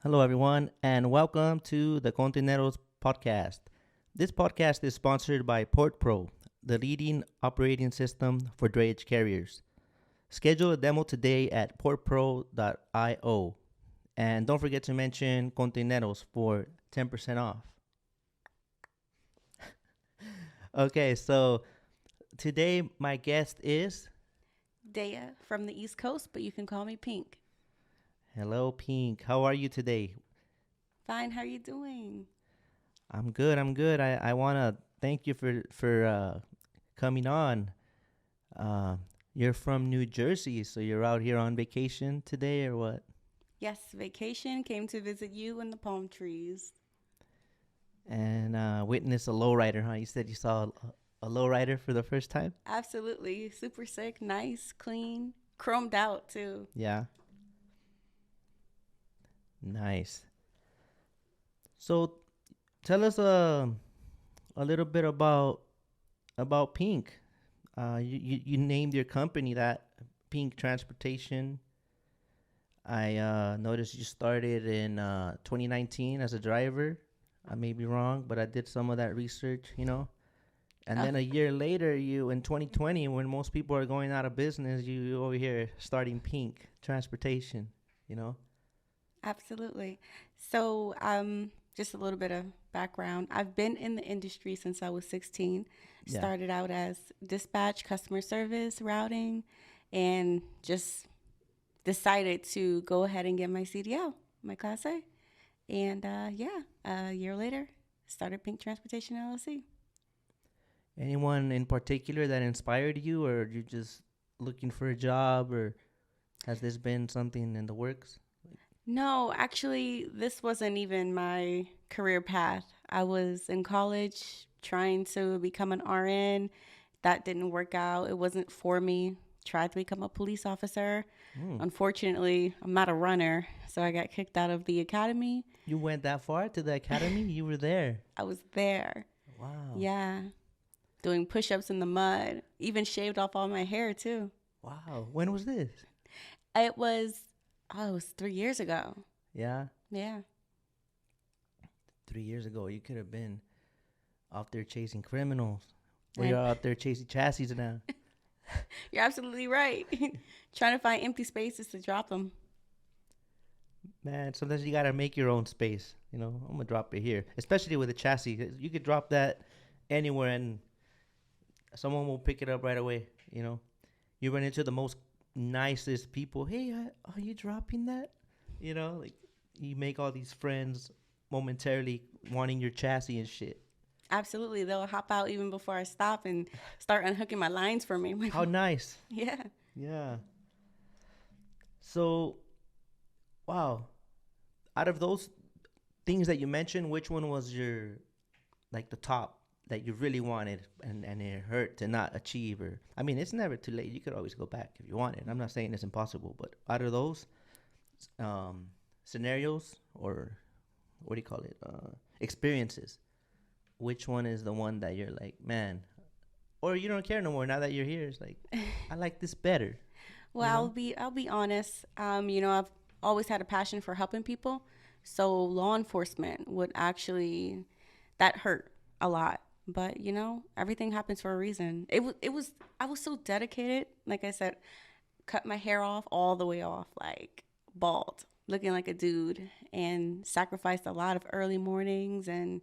Hello, everyone, and welcome to the Containeroz podcast. This podcast is sponsored by PortPro, the leading operating system for drayage carriers. Schedule a demo today at portpro.io. And don't forget to mention Containeroz for 10% off. Okay, so today my guest is. Daya from the East Coast, but you can call me Pink. Hello, Pink. How are you today? Fine, how are you doing? I'm good. I'm good. I want to thank you for coming on. Uh, you're from New Jersey, so you're out here on vacation today, or what? Yes, vacation, came to visit you in the palm trees. And witness a lowrider, huh? You said you saw a lowrider for the first time? Absolutely. Super sick, nice, clean, chromed out too. Yeah. Nice. So tell us a little bit about Pink. You named your company that Pink Transportation. I noticed you started in 2019 as a driver. I may be wrong, but I did some of that research. And Oh, then a year later, you in 2020, when most people are going out of business, you over here starting Pink Transportation. You know? absolutely. So, just a little bit of background. I've been in the industry since I was 16. Yeah. Started out as dispatch, customer service, routing, and just decided to go ahead and get my CDL, my Class A. And yeah, a year later, started Pink Transportation LLC. Anyone in particular that inspired you, or you're just looking for a job, or has this been something in the works? No, actually, this wasn't even my career path. I was in college trying to become an RN. That didn't work out. It wasn't for me. Tried to become a police officer. Hmm. Unfortunately, I'm not a runner, so I got kicked out of the academy. You went that far to the academy? You were there. I was there. Wow. Yeah, doing push ups in the mud. Even shaved off all my hair, too. Wow. When was this? It was, oh, it was 3 years ago. Yeah. Yeah. 3 years ago, you could have been out there chasing criminals. Well, And you're out there chasing chassis now. you're absolutely right. Trying to find empty spaces to drop them. Man, sometimes you gotta make your own space. I'm gonna drop it here, especially with a chassis. You could drop that anywhere, and someone will pick it up right away. You run into the most nicest people. Hey, are you dropping that? Like you make all these friends momentarily wanting your chassis and shit. Absolutely. They'll hop out even before I stop and start unhooking my lines for me. I'm like, How nice. yeah. Yeah. So, wow. Out of those things that you mentioned, which one was your like the top that you really wanted and it hurt to not achieve? Or I mean, it's never too late. You could always go back if you wanted. I'm not saying it's impossible, but out of those um, scenarios, or what do you call it, experiences, which one is the one that you're like, man, or you don't care no more now that you're here? It's like, I like this better, Well, you know? I'll be honest. I've always had a passion for helping people. So law enforcement would actually that hurt a lot. But everything happens for a reason. It was I was so dedicated. Like I said, cut my hair off all the way off, like bald, looking like a dude, and sacrificed a lot of early mornings and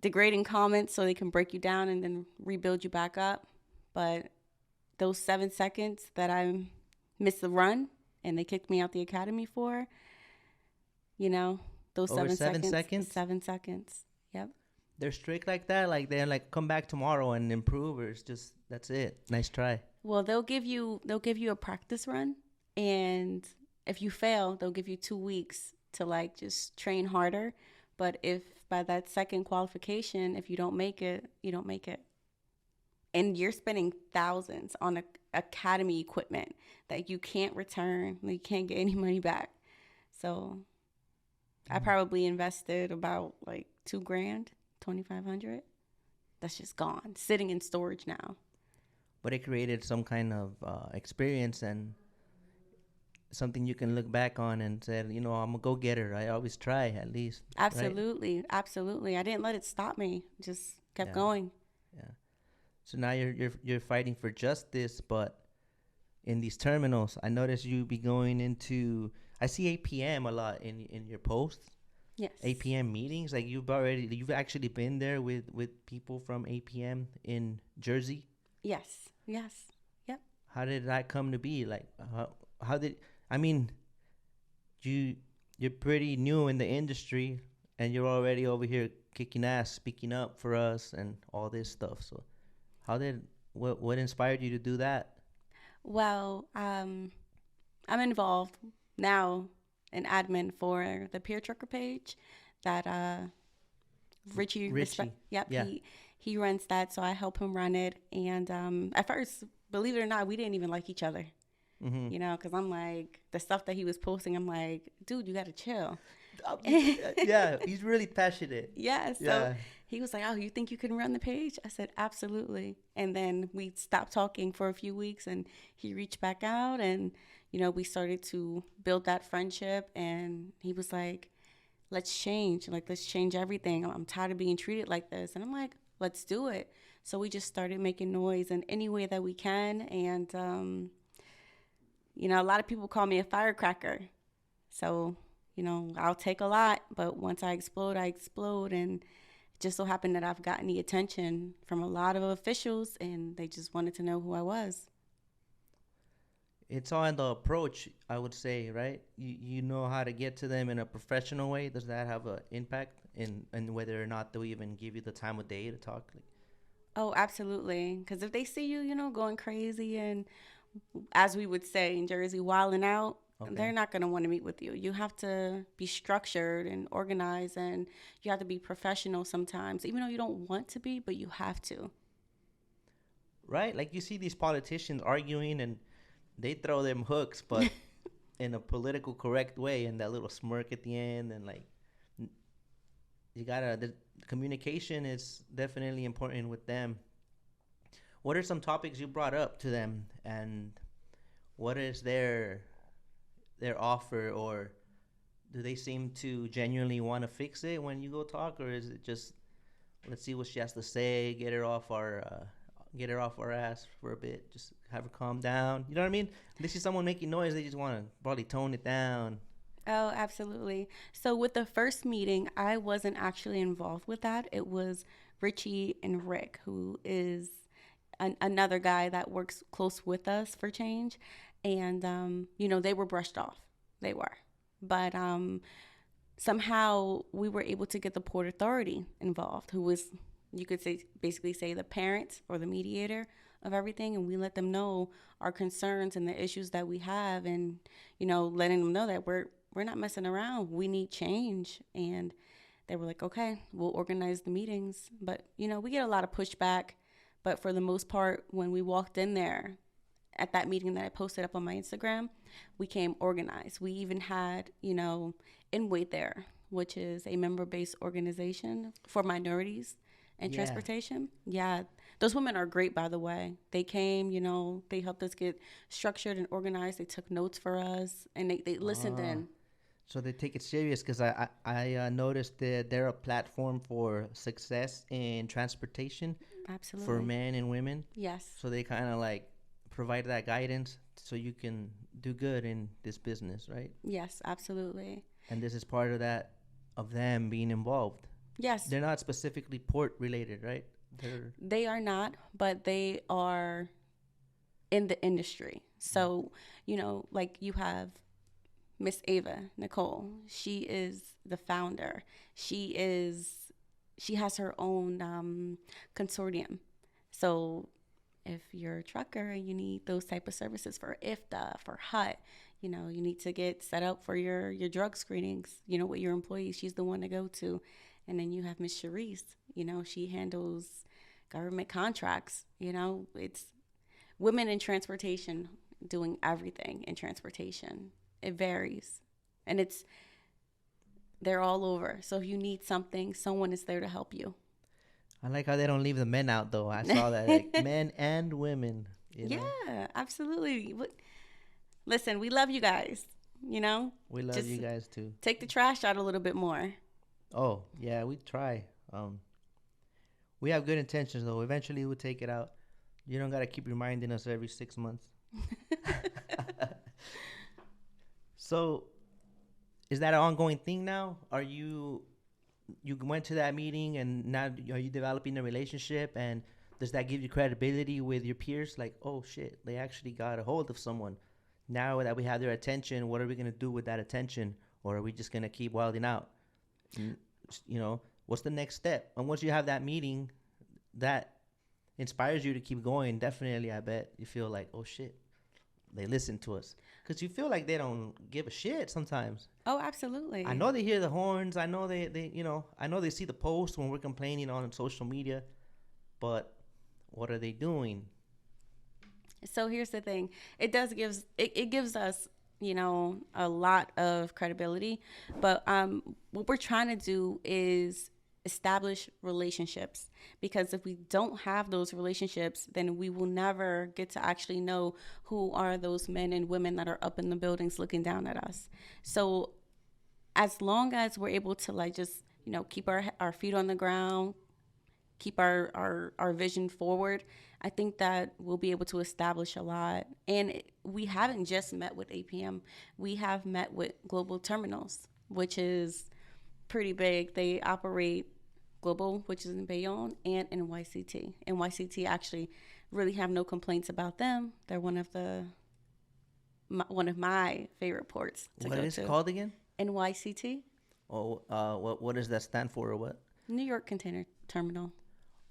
degrading comments so they can break you down and then rebuild you back up. But those 7 seconds that I missed the run and they kicked me out the academy for, you know, those Over 7 seconds, 7 seconds, 7 seconds. Yep. they're strict like that. Like they're like, come back tomorrow and improve, or it's just that's it. Nice try. Well, they'll give you a practice run, and if you fail, they'll give you 2 weeks to like just train harder. But if by that second qualification, if you don't make it, you don't make it. And you're spending thousands on academy equipment that you can't return, you can't get any money back. So I Mm. probably invested about like 2 grand, 2,500. That's just gone, sitting in storage now. But it created some kind of experience and something you can look back on and said, you know, I'm a go getter. I always try at least, right? Absolutely, absolutely. I didn't let it stop me. Just kept Yeah, going. yeah. So now you're fighting for justice, but in these terminals, I notice you be going into. I see APM a lot in your posts. Yes, APM meetings, like you've actually been there with people from APM in Jersey. yes, yes. Yep. How did that come to be? Like how did I mean you you're pretty new in the industry and you're already over here kicking ass, speaking up for us and all this stuff. So how did what inspired you to do that? Well, I'm involved now in admin for the Peer Trucker page that Richie respect. Richie, Yep, yeah. he runs that, so I help him run it. And at first, believe it or not, we didn't even like each other. Mm-hmm. You know, because I'm like the stuff that he was posting. I'm like, dude, you gotta chill. Yeah, he's really passionate. Yeah, so Yeah. he was like, "Oh, you think you can run the page?" I said, "Absolutely." And then we stopped talking for a few weeks, and he reached back out, and we started to build that friendship. And he was like, "Let's change. Like, let's change everything. I'm tired of being treated like this." And I'm like, "Let's do it." So we just started making noise in any way that we can, and a lot of people call me a firecracker. So I'll take a lot, but once I explode, I explode. And it just so happened that I've gotten the attention from a lot of officials, and they just wanted to know who I was. It's all in the approach, I would say, right? You know how to get to them in a professional way. Does that have an impact in whether or not they'll even give you the time of day to talk? Like, Oh, absolutely. Because if they see you, going crazy and, as we would say in Jersey, wilding out, they're okay, not going to want to meet with you. You have to be structured and organized, and you have to be professional sometimes, even though you don't want to be, but you have to. right? Like you see these politicians arguing and they throw them hooks, but in a political correct way, and that little smirk at the end, and like you gotta the communication is definitely important with them. What are some topics you brought up to them, and what is their offer, or do they seem to genuinely want to fix it when you go talk, or is it just let's see what she has to say, get her off our ass for a bit, just have her calm down. You know what I mean? They see someone making noise, they just want to probably tone it down. Oh, absolutely. So with the first meeting, I wasn't actually involved with that. It was Richie and Rick, who is another guy that works close with us for change. And, they were brushed off. They were. But somehow we were able to get the Port Authority involved, who was, you could say, basically say the parent or the mediator of everything. And we let them know our concerns and the issues that we have, and, letting them know that we're not messing around. We need change. And they were like, okay, we'll organize the meetings. But, we get a lot of pushback. But for the most part, when we walked in there at that meeting that I posted up on my Instagram, we came organized. We even had, Imweight there, which is a member-based organization for minorities and Yeah. transportation. Yeah, those women are great, by the way. They came, they helped us get structured and organized. They took notes for us, and they listened Ah, in. so they take it serious because I noticed that they're a platform for success in transportation for Absolutely. men and women. Yes. So they kind of like provide that guidance so you can do good in this business, right? Yes, absolutely. And this is part of that of them being involved. Yes, They're not specifically port related, right? They're they are not, but they are in the industry. So, like you have Miss Ava Nicole. She is the founder. She has her own consortium. So if you're a trucker and you need those type of services for IFTA, for HUT, you need to get set up for your drug screenings, with your employees. She's the one to go to. And then you have Miss Charisse, she handles government contracts. It's women in transportation doing everything in transportation. It varies. And they're all over. So if you need something, someone is there to help you. I like how they don't leave the men out though. I saw that like men and women, you know. Yeah, absolutely. Listen, we love you guys. You know, We love just you guys too. take the trash out a little bit more. Oh yeah, we try. We have good intentions though. Eventually, we'll take it out. You don't gotta keep reminding us every 6 months. So, is that an ongoing thing now? Are you went to that meeting and now are you developing a relationship, and does that give you credibility with your peers? Like, oh shit, they actually got a hold of someone. Now that we have their attention, what are we gonna do with that attention, or are we just gonna keep wilding out? And, what's the next step? And once you have that meeting, that inspires you to keep going. Definitely, I bet you feel like, oh shit, they listen to us, because you feel like they don't give a shit sometimes. Oh, absolutely. I know they hear the horns. I know I know they see the post when we're complaining on social media, but what are they doing? So here's the thing. It gives us, a lot of credibility, but what we're trying to do is establish relationships, because if we don't have those relationships, then we will never get to actually know who are those men and women that are up in the buildings looking down at us. So as long as we're able to like just, keep our feet on the ground, keep our vision forward, I think that we'll be able to establish a lot. And we haven't just met with APM. We have met with Global Terminals, which is pretty big. They operate Global, which is in Bayonne, and NYCT. NYCT actually really have no complaints about them. They're one of my favorite ports to What go is to. it called again? NYCT, Oh, what does that stand for, or what? New York Container Terminal.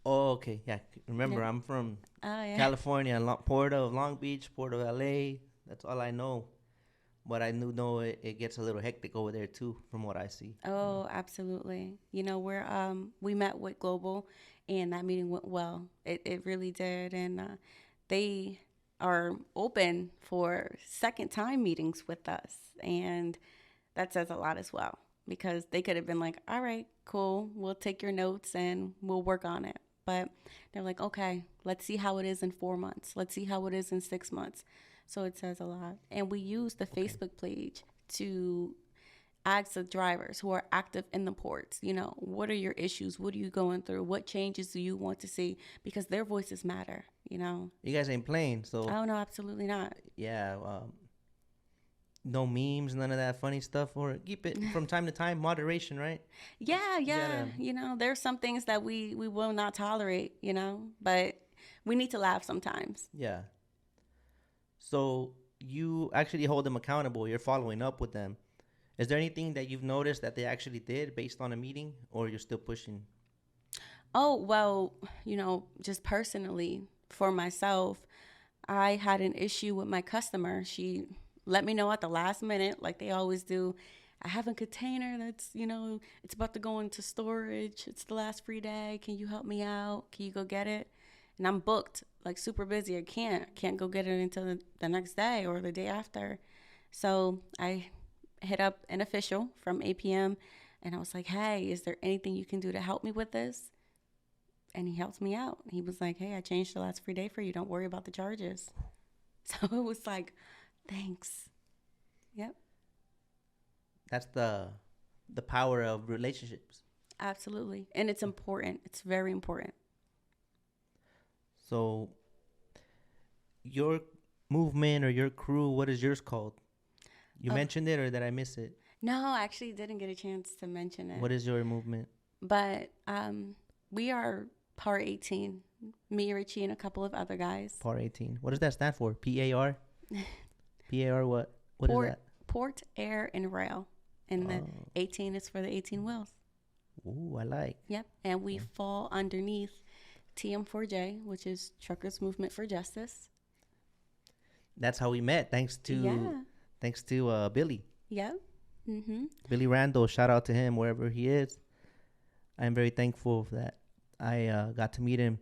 Oh, okay, yeah. Remember, Yeah. I'm from Oh, yeah. California, Port of Long Beach, Port of LA. That's all I know. But I know it gets a little hectic over there too, from what I see. Oh, absolutely. We met with Global, and that meeting went well. It really did, and they are open for second time meetings with us, and that says a lot as well, because they could have been like, "All right, cool, we'll take your notes and we'll work on it." But they're like, "Okay, let's see how it is in 4 months. Let's see how it is in 6 months." So it says a lot, and we use the Facebook page to ask the drivers who are active in the ports, what are your issues? What are you going through? What changes do you want to see? Because their voices matter. You guys ain't playing, so Oh, no, absolutely not. yeah. No memes, none of that funny stuff, or keep it from time to time. Moderation, right? Yeah, You yeah. gotta, There's some things that we will not tolerate, but we need to laugh sometimes. yeah. So you actually hold them accountable. You're following up with them. Is there anything that you've noticed that they actually did based on a meeting, or you're still pushing? Oh, well, just personally for myself, I had an issue with my customer. She let me know at the last minute, like they always do. I have a container that's, it's about to go into storage. It's the last free day. Can you help me out? Can you go get it? And I'm booked, like super busy. I can't go get it until the next day or the day after. So I hit up an official from APM, and I was like, "Hey, is there anything you can do to help me with this?" And he helped me out. He was like, "Hey, I changed the last free day for you. Don't worry about the charges." So it was like, thanks. Yep. That's the power of relationships. Absolutely. And it's important. It's very important. So your movement or your crew, what is yours called? You mentioned it, or did I miss it? No, I actually didn't get a chance to mention it. What is your movement? But we are P.A.R 18. Me, Richie, and a couple of other guys. P.A.R 18. What does that stand for? P.A.R? P.A.R what? What is that? Port, Air, and Rail. And the 18 is for the 18 wheels. Ooh, I like. Yep. And we fall underneath TM4J, which is Truckers Movement for Justice. That's how we met. Thanks to Billy. Yep. Mm-hmm. Billy Randall. Shout out to him wherever he is. I'm very thankful for that. I got to meet him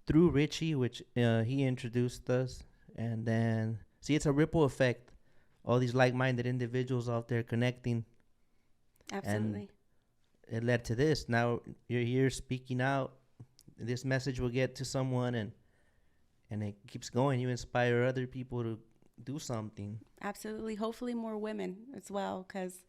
through Richie, which he introduced us. And then, see, it's a ripple effect. All these like-minded individuals out there connecting. Absolutely. And it led to this. Now you're here speaking out. This message will get to someone, and it keeps going. You inspire other people to do something. Absolutely. Hopefully more women as well, because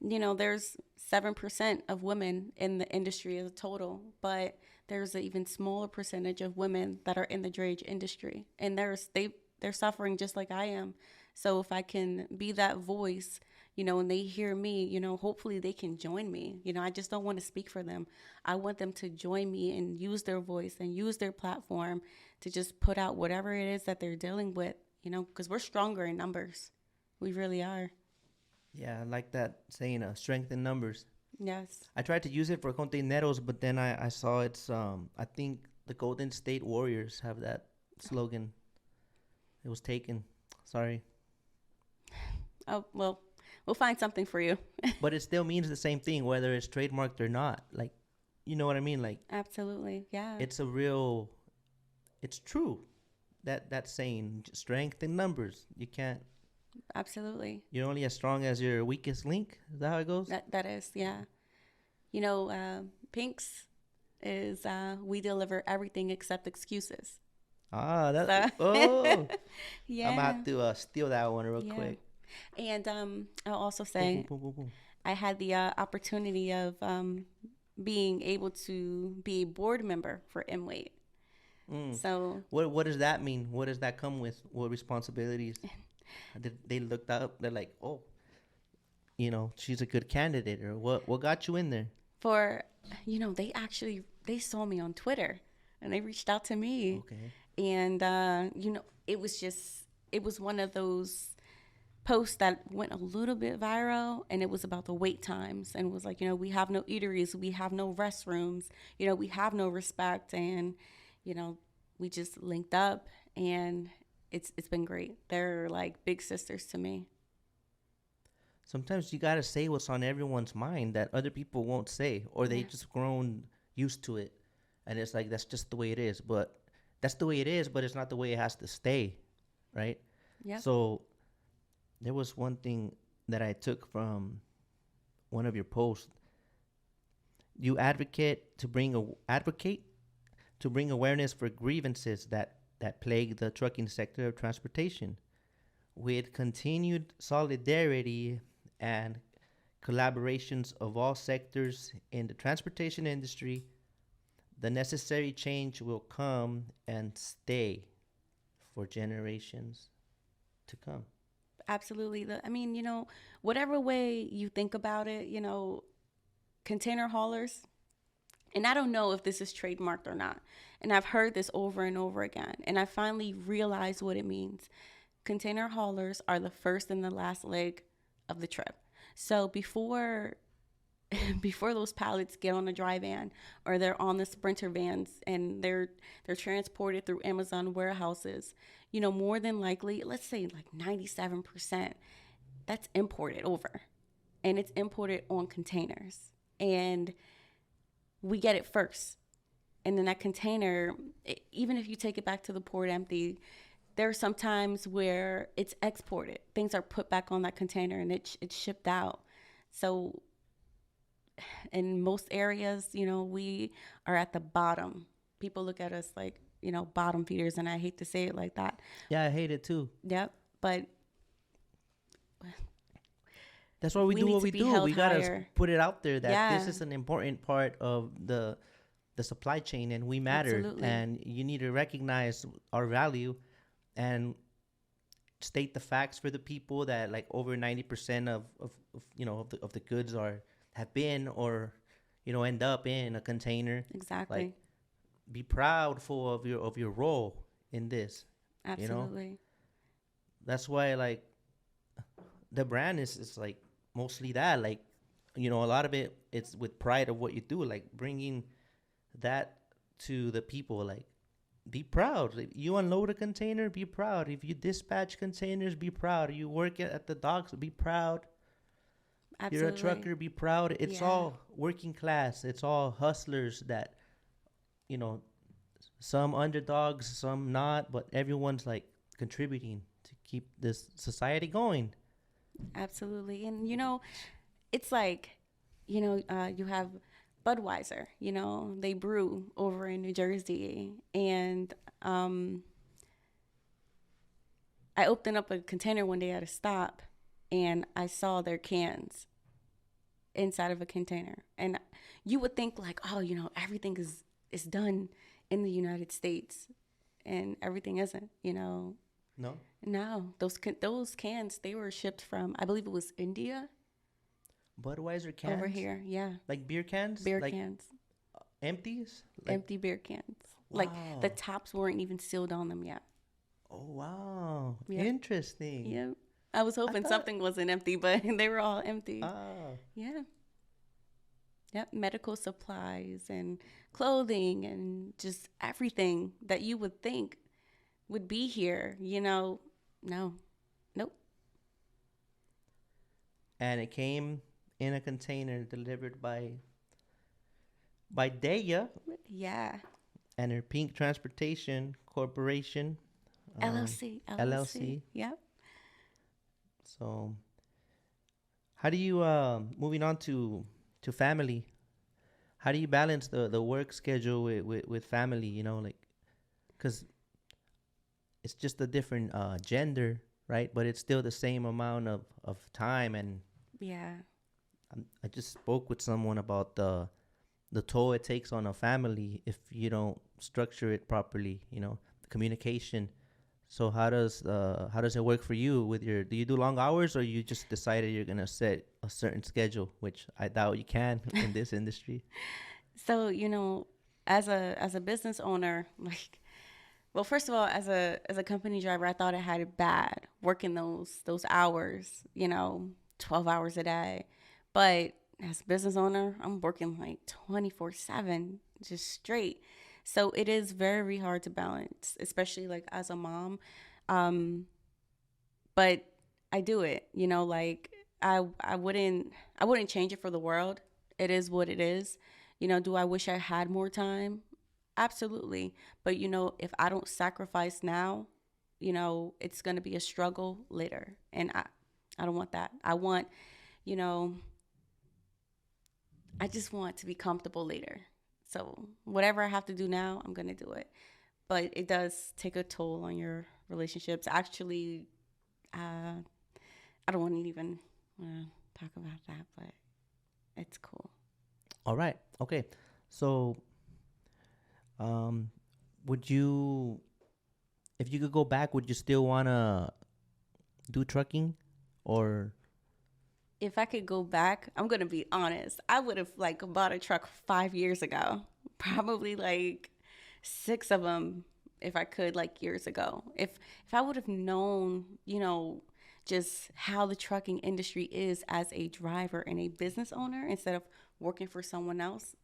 there's 7% of women in the industry as a total, but there's an even smaller percentage of women that are in the drayage industry, and they're suffering just like I am. So if I can be that voice, and they hear me, hopefully they can join me. I just don't want to speak for them. I want them to join me and use their voice and use their platform to just put out whatever it is that they're dealing with, because we're stronger in numbers. We really are. Yeah, I like that saying, strength in numbers. Yes. I tried to use it for Containeros, but then I saw it's I think the Golden State Warriors have that slogan. It was taken. Sorry. Oh, well, we'll find something for you. But it still means the same thing whether it's trademarked or not. Like, you know what I mean? Like, Absolutely. Yeah. it's true. That saying, strength in numbers. You can't. Absolutely. You're only as strong as your weakest link. Is that how it goes? That is, yeah. Pink's is we deliver everything except excuses. Ah, that. So, Oh, I'm yeah, gonna have to steal that one real yeah. quick. And I'll also Boom, say boom, boom, boom, boom. I had the opportunity of being able to be a board member for Imweight. Mm. So What does that mean? What does that come with? What responsibilities? They looked up. They're like, oh, she's a good candidate, or what got you in there? for they saw me on Twitter and they reached out to me. Okay. And it was one of those post that went a little bit viral, and it was about the wait times, and it was like, we have no eateries, we have no restrooms, we have no respect. And we just linked up, and it's been great. They're like big sisters to me. Sometimes you gotta say what's on everyone's mind that other people won't say, or they Yeah. just grown used to it, and it's like that's just the way it is. But that's the way it is, but it's not the way it has to stay, right? Yep. So there was one thing that I took from one of your posts. You advocate to bring awareness for grievances that plague the trucking sector of transportation, with continued solidarity and collaborations of all sectors in the transportation industry. The necessary change will come and stay for generations to come. Absolutely. Whatever way you think about it, container haulers, and I don't know if this is trademarked or not. And I've heard this over and over again. And I finally realized what it means. Container haulers are the first and the last leg of the trip. So before those pallets get on the dry van, or they're on the sprinter vans, and they're transported through Amazon warehouses, more than likely, let's say like 97%, that's imported over, and it's imported on containers, and we get it first. And then that container, even if you take it back to the port empty, there are some times where it's exported. Things are put back on that container, and it's shipped out. So in most areas, we are at the bottom. People look at us like, bottom feeders, and I hate to say it like that. Yeah, I hate it too. Yep. But that's why we do need what to we be do. held We gotta higher. put it out there that this Yeah. is an important part of the supply chain, and we matter. Absolutely. And you need to recognize our value and state the facts for the people that like over 90% of the goods have been or end up in a container. Exactly. Like, be proud of your role in this. Absolutely. That's why like the brand is like mostly that, like, a lot of it's with pride of what you do, like bringing that to the people. Like, be proud. If you unload a container, be proud. If you dispatch containers, be proud. You work at the docks, be proud. Absolutely. You're a trucker, be proud. It's Yeah. all working class. It's all hustlers that, you know, some underdogs, some not, but everyone's like contributing to keep this society going. Absolutely. And it's like, you have Budweiser, they brew over in New Jersey, and I opened up a container one day at a stop, and I saw their cans inside of a container. And you would think like, oh, everything is done in the United States, and everything isn't. No. No, those cans, they were shipped from, I believe it was India. Budweiser cans? Over here, yeah. Like beer cans? Beer like cans. Empties? Like, Empty beer cans. wow. Like the tops weren't even sealed on them yet. Oh, wow. Yep. Interesting. Yeah. I was hoping something wasn't empty, but they were all empty. Ah. Yeah. Yep. Medical supplies and clothing and just everything that you would think would be here, no. Nope. And it came in a container delivered by Daya Yeah. and her Pink Transportation Corporation. LLC. Yep. So, how do you, moving on to family, how do you balance the work schedule with family, like, because it's just a different gender, right? But it's still the same amount of time. And Yeah. I just spoke with someone about the toll it takes on a family if you don't structure it properly, the communication. So how does it work for you with do you do long hours, or you just decided you're going to set a certain schedule, which I doubt you can in this industry? So, as a business owner, like, well, first of all, as a company driver, I thought I had it bad working those hours, 12 hours a day. But as a business owner, I'm working like 24/7, just straight. So it is very hard to balance, especially like as a mom. But I do it, like I wouldn't change it for the world. It is what it is. Do I wish I had more time? Absolutely. But if I don't sacrifice now, it's going to be a struggle later. And I don't want that. I just want to be comfortable later. So whatever I have to do now, I'm going to do it. But it does take a toll on your relationships. Actually, I don't want to even talk about that, but it's cool. All right. Okay. So, would you, if you could go back, would you still want to do trucking, or? If I could go back, I'm going to be honest. I would have like bought a truck 5 years ago, probably like 6 of them if I could, like years ago. If I would have known, just how the trucking industry is as a driver and a business owner instead of working for someone else,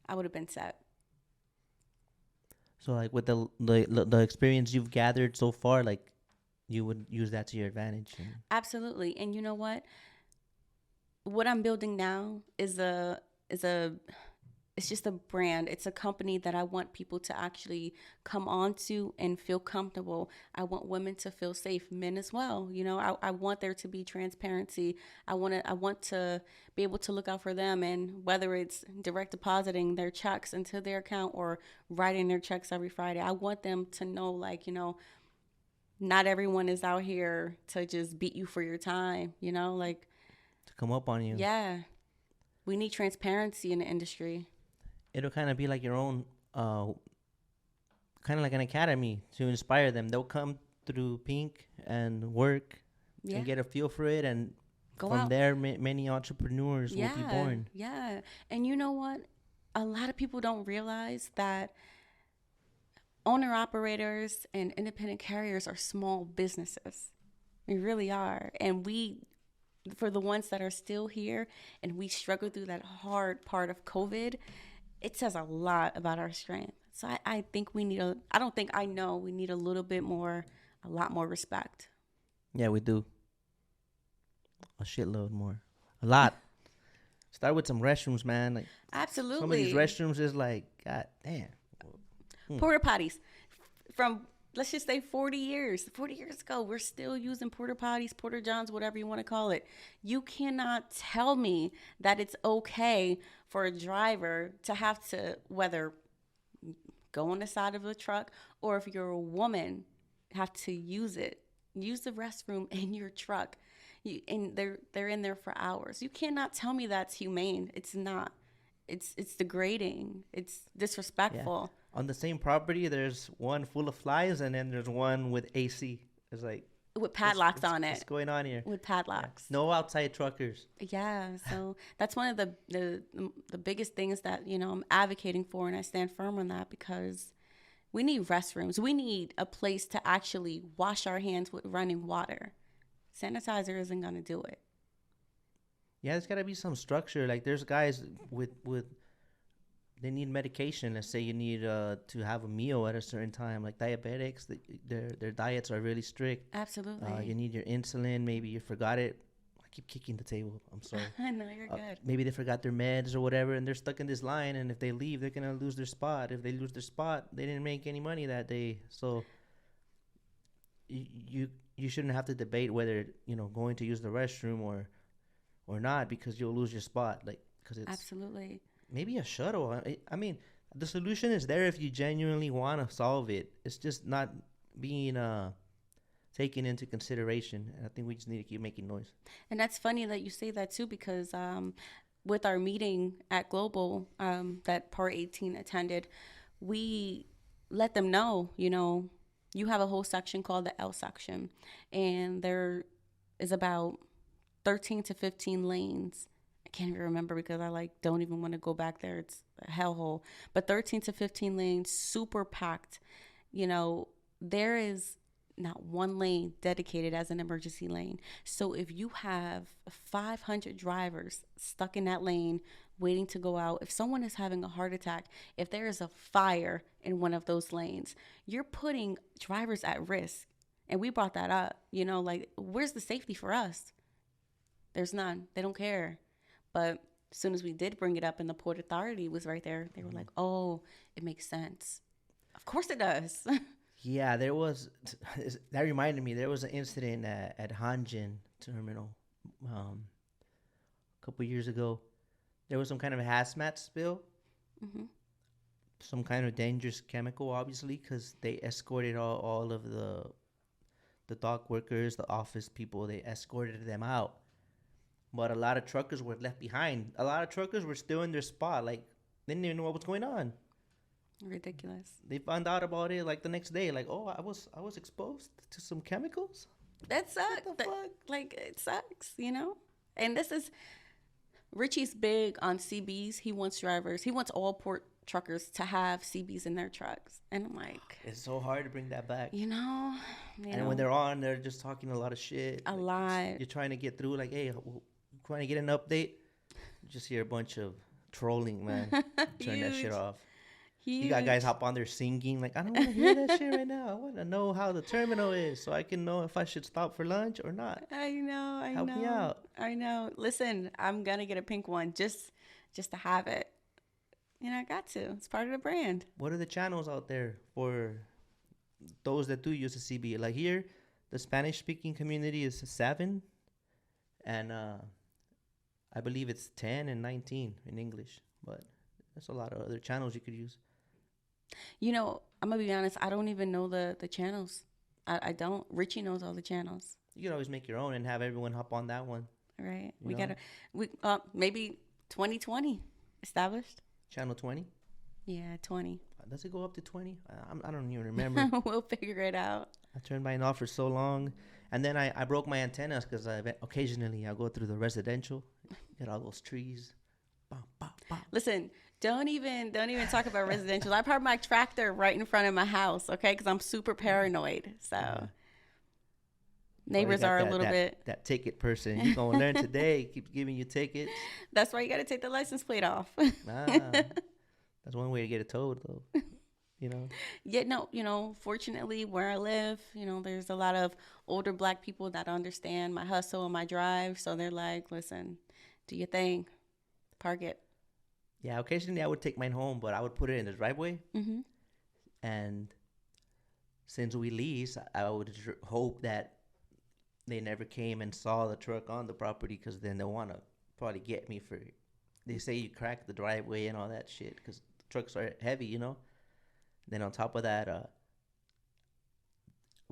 I would have been set. So, like, with the experience you've gathered so far, like, you would use that to your advantage. Absolutely. And you know what I'm building now is it's just a brand. It's a company that I want people to actually come on to and feel comfortable. I want women to feel safe, men as well. I want there to be transparency. I want to be able to look out for them, and whether it's direct depositing their checks into their account or writing their checks every Friday, I want them to know, like, not everyone is out here to just beat you for your time, like, to come up on you. Yeah. We need transparency in the industry. It'll kind of be like your own, kind of like an academy to inspire them. They'll come through Pink and work and get a feel for it, and go from out. There, many entrepreneurs will be born. Yeah. And you know what? A lot of people don't realize that owner-operators and independent carriers are small businesses. They really are. And for the ones that are still here and we struggle through that hard part of COVID, it says a lot about our strength. So I think we need I know we need a lot more respect. Yeah, we do. A shitload more. A lot. Start with some restrooms, man. Like, absolutely. Some of these restrooms is like, god damn. Porta potties from, let's just say 40 years ago, we're still using porta potties, porta johns, whatever you want to call it. You cannot tell me that it's okay for a driver to have to, whether go on the side of the truck or if you're a woman, have to use it use the restroom in your truck. And they're in there for hours. You cannot tell me that's humane. It's not. It's degrading. It's Yeah. disrespectful. On the same property, there's one full of flies, and then there's one with AC. It's like, With padlocks on what's it. going on here? With Yeah. padlocks. No outside truckers. Yeah, so that's one of the biggest things that, I'm advocating for, and I stand firm on that, because we need restrooms. We need a place to actually wash our hands with running water. Sanitizer isn't going to do it. Yeah, there's got to be some structure. Like, there's guys with they need medication. Let's say you need to have a meal at a certain time. Like diabetics, their diets are really strict. Absolutely. You need your insulin. Maybe you forgot it. I keep kicking the table. I'm sorry. No, you're good. Maybe they forgot their meds or whatever, and they're stuck in this line. And if they leave, they're gonna lose their spot. If they lose their spot, they didn't make any money that day. So you shouldn't have to debate whether going to use the restroom or not, because you'll lose your spot. Like, because it's Absolutely. maybe a shuttle. I mean, the solution is there if you genuinely want to solve it. It's just not being taken into consideration. And I think we just need to keep making noise. And that's funny that you say that too, because with our meeting at Global that Part 18 attended, we let them know, you have a whole section called the L section, and there is about 13 to 15 lanes. I can't even remember, because I don't even want to go back there. It's a hellhole. But 13 to 15 lanes, super packed. There is not one lane dedicated as an emergency lane. So if you have 500 drivers stuck in that lane waiting to go out, if someone is having a heart attack, if there is a fire in one of those lanes, you're putting drivers at risk. And we brought that up, where's the safety for us? There's none. They don't care. But as soon as we did bring it up and the Port Authority was right there, they were like, oh, it makes sense. Of course it does. Yeah, there was. That reminded me. There was an incident at Hanjin Terminal a couple years ago. There was some kind of hazmat spill. Mm-hmm. Some kind of dangerous chemical, obviously, because they escorted all of the dock workers, the office people. They escorted them out. But a lot of truckers were left behind. A lot of truckers were still in their spot. Like, they didn't even know what was going on. Ridiculous. They found out about it like the next day. Like, oh, I was exposed to some chemicals. That sucks. What the fuck? It sucks, And this is, Richie's big on CBs. He wants all port truckers to have CBs in their trucks. And I'm like, It's so hard to bring that back. And when they're on, they're just talking a lot of shit. A lot. You're trying to get through, like, hey, trying to get an update. You just hear a bunch of trolling, man. Turn that shit off. Huge. You got guys hop on there singing, like, I don't want to hear that shit right now. I want to know how the terminal is so I can know if I should stop for lunch or not. I know. Help me out. I know. Listen, I'm going to get a pink one just to have it. I got to. It's part of the brand. What are the channels out there for those that do use the CB? Like here, the Spanish-speaking community is 7, and I believe it's 10 and 19 in English. But there's a lot of other channels you could use. I'm going to be honest. I don't even know the channels. I don't. Richie knows all the channels. You could always make your own and have everyone hop on that one. Right. We got to, maybe 2020 established. Channel 20? Yeah, 20. Does it go up to 20? I don't even remember. We'll figure it out. I turned mine off for so long. And then I broke my antennas because occasionally I go through the residential. Get all those trees. Bah, bah, bah. Listen, don't even talk about residential. I parked my tractor right in front of my house, okay? Because I'm super paranoid. So neighbors are a little bit. That ticket person. You're going to learn today. Keeps giving you tickets. That's why you got to take the license plate off. That's one way to get it towed, though. Yeah, no, fortunately where I live, there's a lot of older Black people that understand my hustle and my drive. So they're like, listen, do your thing. Park it. Yeah, occasionally I would take mine home, but I would put it in the driveway. Mm-hmm. And since we lease, I would hope that they never came and saw the truck on the property, because then they'll want to probably get me for it. They say you crack the driveway and all that shit because trucks are heavy, Then on top of that,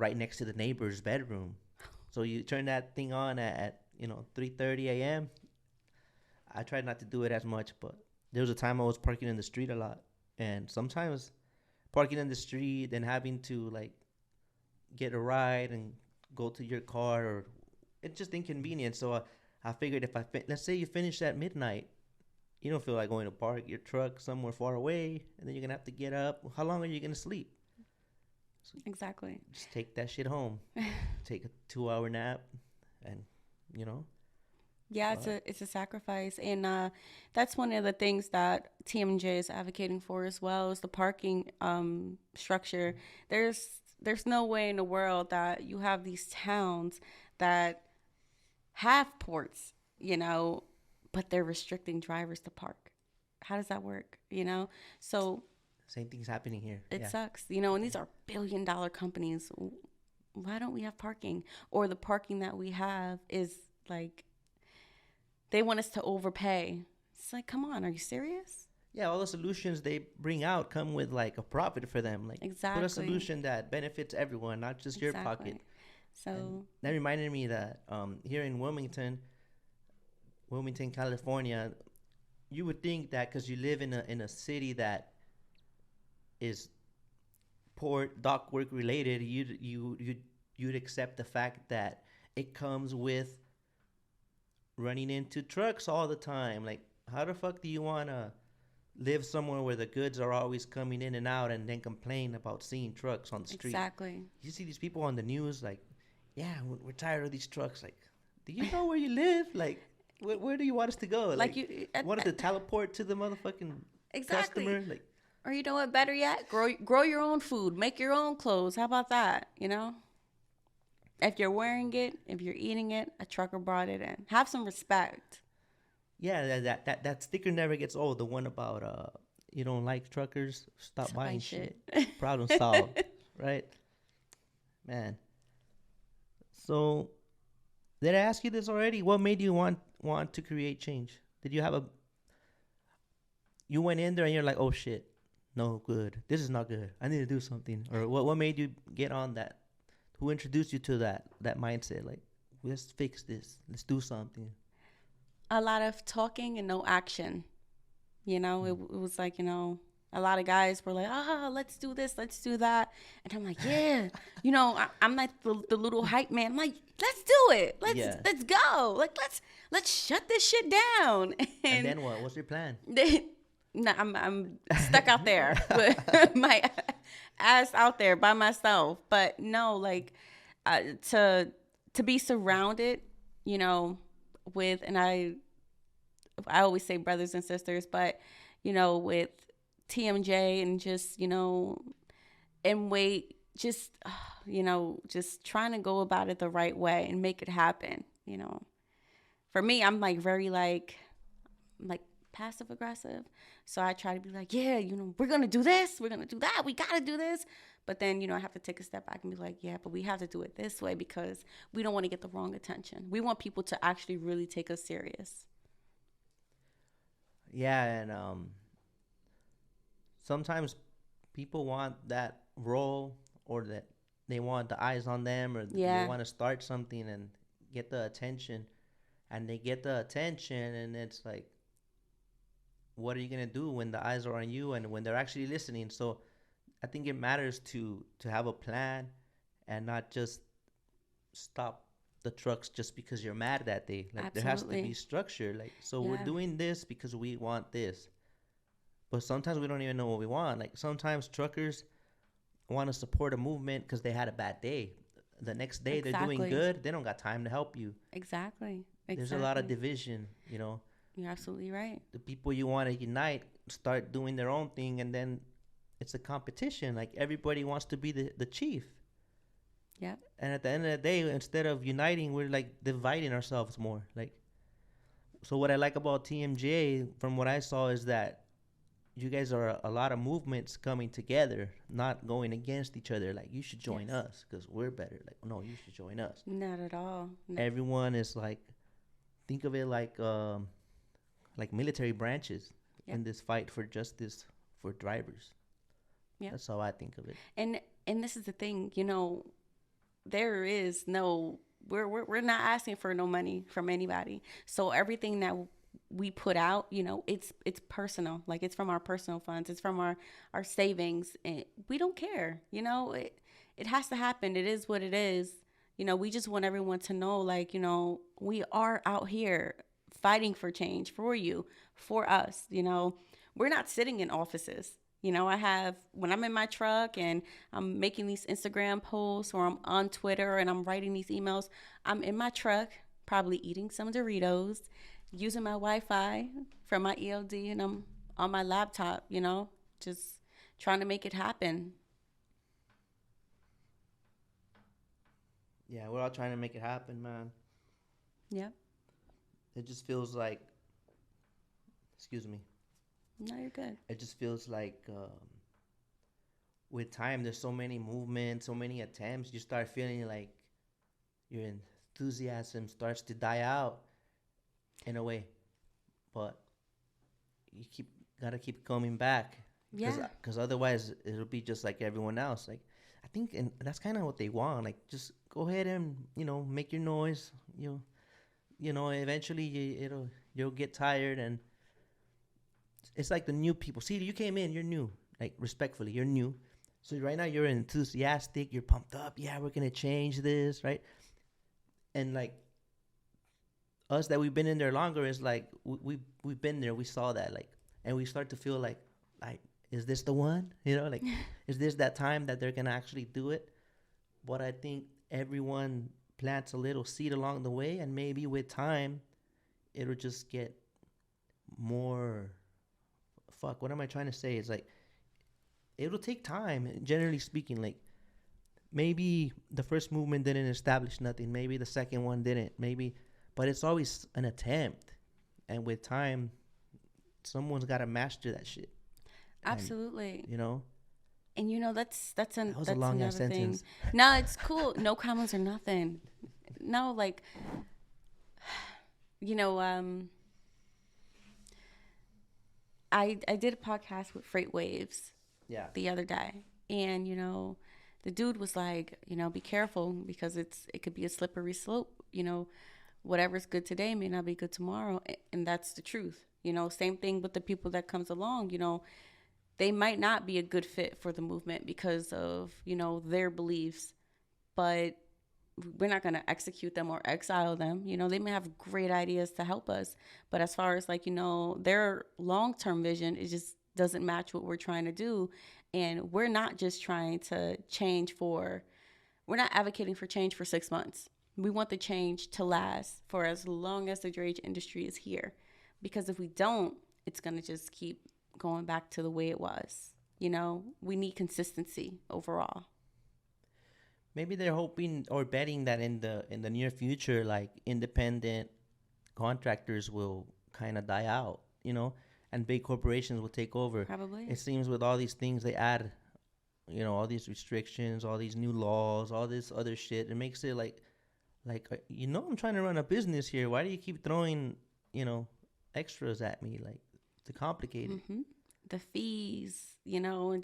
right next to the neighbor's bedroom. So you turn that thing on at 3:30 a.m. I tried not to do it as much, but there was a time I was parking in the street a lot, and sometimes parking in the street and having to like get a ride and go to your car, or it's just inconvenient. So I figured if let's say you finish at midnight, you don't feel like going to park your truck somewhere far away, and then you're gonna have to get up. How long are you gonna sleep? So Exactly. just take that shit home. Take a 2 hour nap, and you know. Yeah, But it's a sacrifice, and that's one of the things that TMJ is advocating for as well is the parking structure. There's no way in the world that you have these towns that have ports, but they're restricting drivers to park. How does that work? So same thing's happening here. it Yeah. sucks, and these are billion-dollar companies. Why don't we have parking? Or the parking that we have is like they want us to overpay. It's like, come on, are you serious? Yeah, all the solutions they bring out come with like a profit for them. Like put a Exactly. solution that benefits everyone, not just your pocket. So And that reminded me that here in Wilmington, California, you would think that because you live in a city that is port dock work related, you'd accept the fact that it comes with running into trucks all the time. Like, how the fuck do you wanna live somewhere where the goods are always coming in and out, and then complain about seeing trucks on the street? exactly. You see these people on the news, like, yeah, we're tired of these trucks. Like, do you know where you live? Like, where do you want us to go? Like you want us to teleport to the motherfucking exactly. customer? Like, Or you know what? Better yet, grow your own food, make your own clothes. How about that? If you're wearing it, if you're eating it, a trucker brought it in. Have some respect. yeah, that sticker never gets old. The one about you don't like truckers, stop buying shit. Problem solved, right? Man. So, did I ask you this already? What made you want to create change? Did you have you went in there and you're like, oh shit, no good. This is not good. I need to do something. Or what made you get on that? Who introduced you to that mindset? Like, let's fix this. Let's do something. A lot of talking and no action. It was like, a lot of guys were like, let's do this, let's do that. And I'm like, yeah, I'm like the little hype man. I'm like, let's do it. Let's go. Like, let's shut this shit down. And then what? What's your plan? No, I'm stuck out there with my ass out there by myself. But no, like to be surrounded, with, and I always say brothers and sisters, but with TMJ and just Imweight, just just trying to go about it the right way and make it happen. For me, I'm like very like passive aggressive. So I try to be like, yeah, we're going to do this. We're going to do that. We got to do this. But then, I have to take a step back and be like, yeah, but we have to do it this way because we don't want to get the wrong attention. We want people to actually really take us serious. Yeah, and sometimes people want that role, or that they want the eyes on them, or they want to start something and get the attention. And they get the attention, and it's like, what are you gonna do when the eyes are on you and when they're actually listening? So I think it matters to have a plan and not just stop the trucks just because you're mad that day. Like, Absolutely. there has to be structure. Like, so we're doing this because we want this, but sometimes we don't even know what we want. Like, sometimes truckers want to support a movement because they had a bad day. The next day they're doing good. They don't got time to help you. Exactly. There's a lot of division. You're absolutely right. The people you want to unite start doing their own thing, and then it's a competition. Like, everybody wants to be the chief. Yeah. And at the end of the day, instead of uniting, we're like dividing ourselves more. Like, so what I like about TMJ, from what I saw, is that you guys are a lot of movements coming together, not going against each other. Like, you should join us because we're better. Like, no, you should join us. Not at all. No. Everyone is like, think of it like military branches in this fight for justice for drivers. Yeah, that's how I think of it. And this is the thing, there is no, we're not asking for no money from anybody. So everything that we put out, it's personal. Like, it's from our personal funds. It's from our savings. And we don't care. It has to happen. It is what it is. We just want everyone to know, like, we are out here fighting for change for you, for us. We're not sitting in offices. When I'm in my truck and I'm making these Instagram posts, or I'm on Twitter and I'm writing these emails, I'm in my truck, probably eating some Doritos, using my Wi-Fi from my ELD, and I'm on my laptop, just trying to make it happen. Yeah, we're all trying to make it happen, man. Yep. It just feels like, excuse me, No, you're good. it just feels like with time, there's so many movements, so many attempts, you start feeling like your enthusiasm starts to die out in a way. But you gotta keep coming back, Yeah. because otherwise it'll be just like everyone else. Like, I think, and that's kind of what they want. Like, just go ahead and make your noise. Eventually you'll get tired, and it's like the new people. See, you came in, you're new. Like, respectfully, you're new. So right now you're enthusiastic, you're pumped up. Yeah, we're gonna change this, right? And like us that we've been in there longer is like we've been there, we saw that, like, and we start to feel like, is this the one? Like, is this that time that they're gonna actually do it? But I think everyone plants a little seed along the way, and maybe with time it'll just get more. Fuck, what am I trying to say? It's like, it'll take time, generally speaking. Like, maybe the first movement didn't establish nothing, maybe the second one didn't, maybe, but it's always an attempt. And with time, someone's got to master that shit. Absolutely. And That's that was a that's long ass another thing. sentence. No, it's cool. No comments or nothing. No, like, you know, um, I did a podcast with Freight Waves Yeah. the other day, and the dude was like, be careful, because it could be a slippery slope. Whatever's good today may not be good tomorrow, and that's the truth. Same thing with the people that comes along. They might not be a good fit for the movement because of their beliefs, but we're not going to execute them or exile them. They may have great ideas to help us, but as far as, like, their long-term vision, it just doesn't match what we're trying to do. And we're not just trying to we're not advocating for change for 6 months. We want the change to last for as long as the drayage industry is here, because if we don't, it's going to just keep going back to the way it was. We need consistency overall. Maybe they're hoping or betting that in the near future, like, independent contractors will kind of die out, and big corporations will take over. Probably. It seems with all these things they add, all these restrictions, all these new laws, all this other shit. It makes it like, I'm trying to run a business here. Why do you keep throwing, extras at me, like, to complicate it? Mm-hmm. The fees, and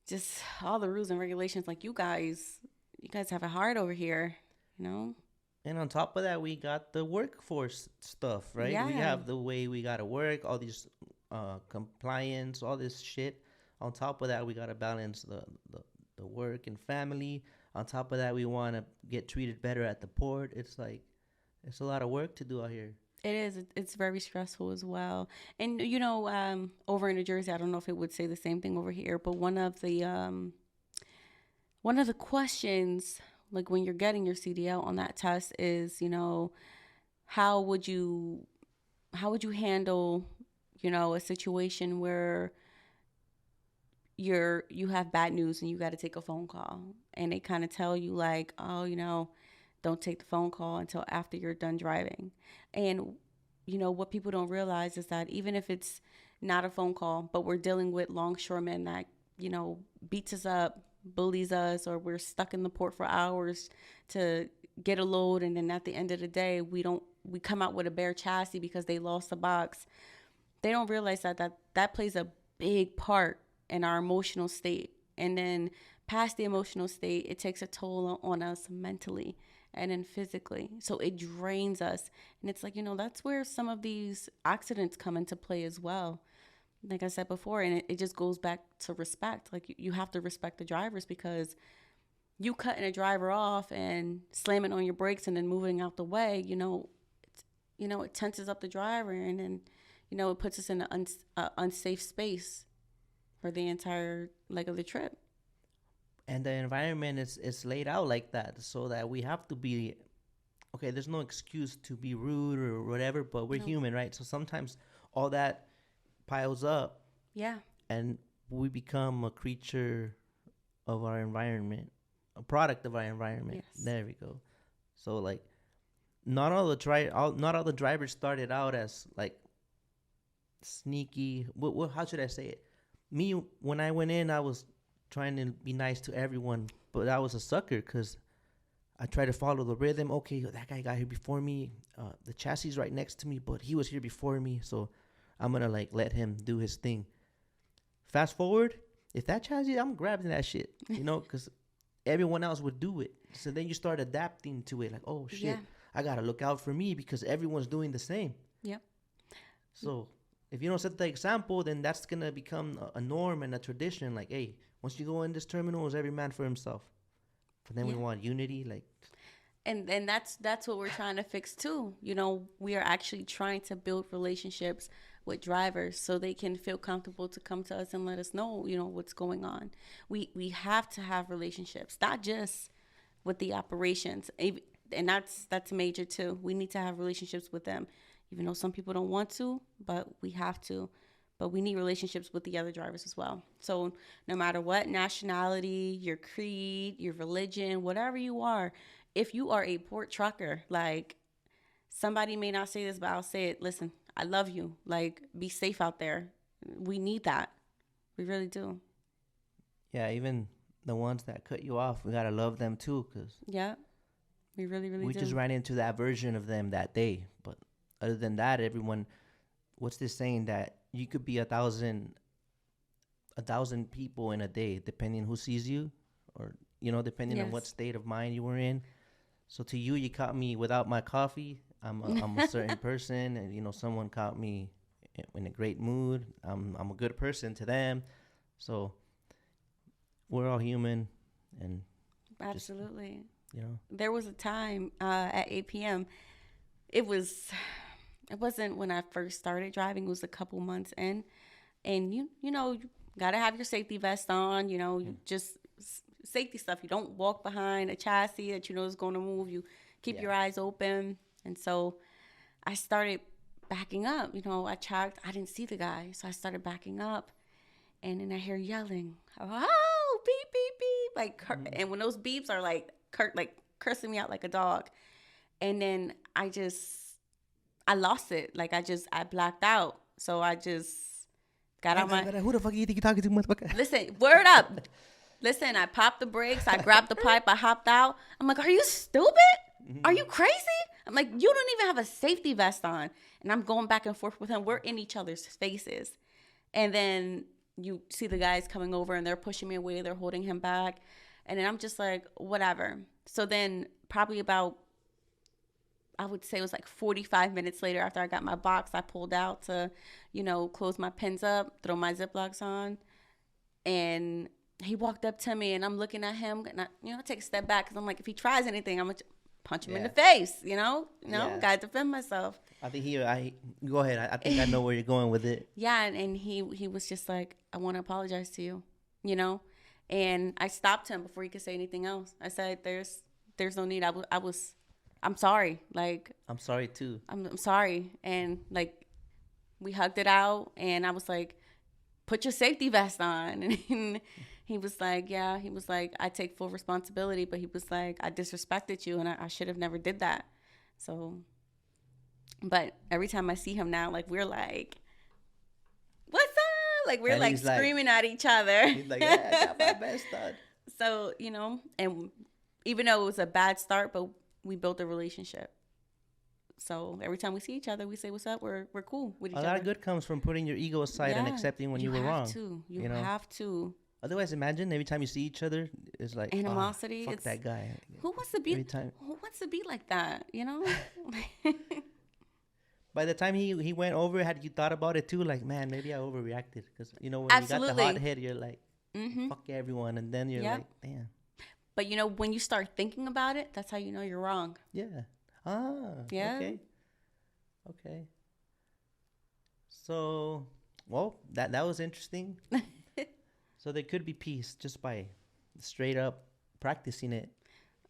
just all the rules and regulations. Like, you guys have it hard over here, And on top of that, we got the workforce stuff, right? Yeah. We have the way we got to work, all these compliance, all this shit. On top of that, we got to balance the work and family. On top of that, we want to get treated better at the port. It's like, it's a lot of work to do out here. It is. It's very stressful as well. And over in New Jersey, I don't know if it would say the same thing over here, but one of the questions, like, when you're getting your CDL on that test is, how would you handle, a situation where you have bad news and you got to take a phone call, and they kind of tell you, like, oh, don't take the phone call until after you're done driving. And what people don't realize is that even if it's not a phone call, but we're dealing with longshoremen that beats us up, bullies us, or we're stuck in the port for hours to get a load, and then at the end of the day we come out with a bare chassis because they lost a box. They don't realize that plays a big part in our emotional state. And then past the emotional state, it takes a toll on us mentally and then physically. So it drains us. And it's like, that's where some of these accidents come into play as well. Like I said before, and it just goes back to respect. Like you have to respect the drivers, because you cutting a driver off and slamming on your brakes and then moving out the way, it tenses up the driver, and then, it puts us in an unsafe space for the entire leg of the trip. And the environment is laid out like that, so that we have to be, okay, there's no excuse to be rude or whatever, but we're human, right? So sometimes all that piles up. Yeah. And we become a creature of our environment, a product of our environment. Yes. There we go. So like, not all the drivers started out as like sneaky. How should I say it? Me, when I went in, I was trying to be nice to everyone, but I was a sucker because I tried to follow the rhythm. Okay, that guy got here before me. The chassis is right next to me, but he was here before me, so I'm gonna like let him do his thing. Fast forward, if that chassis, I'm grabbing that shit, because everyone else would do it. So then you start adapting to it, like, oh shit, yeah, I gotta look out for me because everyone's doing the same. Yep. So if you don't set the example, then that's gonna become a norm and a tradition. Like, hey, once you go in this terminal, it's every man for himself. But then we want unity, like. And that's what we're trying to fix too. We are actually trying to build relationships with drivers so they can feel comfortable to come to us and let us know, what's going on. We have to have relationships, not just with the operations. And that's major too. We need to have relationships with them, even though some people don't want to, but we have to. But we need relationships with the other drivers as well. So no matter what nationality, your creed, your religion, whatever you are, if you are a port trucker, like, somebody may not say this, but I'll say it. Listen, I love you. Like, be safe out there. We need that. We really do. Yeah, even the ones that cut you off, we got to love them too. Yeah, we really, really do. We just ran into that version of them that day. But other than that, everyone, what's this saying that you could be 1,000 people in a day, depending who sees you, or, depending on what state of mind you were in. So to you caught me without my coffee. I'm a certain person, and someone caught me in a great mood. I'm a good person to them. So we're all human, and absolutely. Just, there was a time at 8 p.m. It wasn't when I first started driving. It was a couple months in, and you gotta have your safety vest on. Just safety stuff. You don't walk behind a chassis that is going to move. You keep your eyes open. And so I started backing up. I checked. I didn't see the guy. So I started backing up. And then I hear yelling, oh, beep, beep, beep. And when those beeps are like cursing me out like a dog. And then I lost it. Like, I blacked out. So I just got out my... Who the fuck you think you're talking to, motherfucker? Listen, word up. Listen, I popped the brakes. I grabbed the pipe. I hopped out. I'm like, are you stupid? Are you crazy? I'm like, you don't even have a safety vest on. And I'm going back and forth with him. We're in each other's faces. And then you see the guys coming over and they're pushing me away. They're holding him back. And then I'm just like, whatever. So then probably about, I would say it was like 45 minutes later after I got my box, I pulled out to, close my pins up, throw my Ziplocs on. And he walked up to me and I'm looking at him and I take a step back because I'm like, if he tries anything, I'm going to punch him in the face, gotta defend myself. I think go ahead. I think I know where you're going with it. Yeah. And he was just like, I want to apologize to you, and I stopped him before he could say anything else. I said, there's no need. I'm sorry. Like, I'm sorry too. I'm sorry. And like, we hugged it out and I was like, put your safety vest on. And he was like, yeah. He was like, I take full responsibility. But he was like, I disrespected you and I should have never did that. So, but every time I see him now, like, we're like, what's up? Like, we're like screaming at each other. He's like, yeah, I got my best done. So, and even though it was a bad start, but we built a relationship. So every time we see each other, we say, what's up? We're cool with each other. A lot of good comes from putting your ego aside and accepting when you were wrong. You have to. Otherwise, imagine every time you see each other, it's like, Animosity. fuck It's that guy. who wants to be Every time. who wants to be like that, you know? By the time he went over, had you thought about it too? Like, man, maybe I overreacted because when you got the hot Absolutely. head, you're like, Mm-hmm. fuck everyone, and then you're Yep. like, damn, But when you start thinking about it, that's how you know you're wrong. yeah, Yeah. okay, okay. So, well, that was interesting. So there could be peace just by straight up practicing it.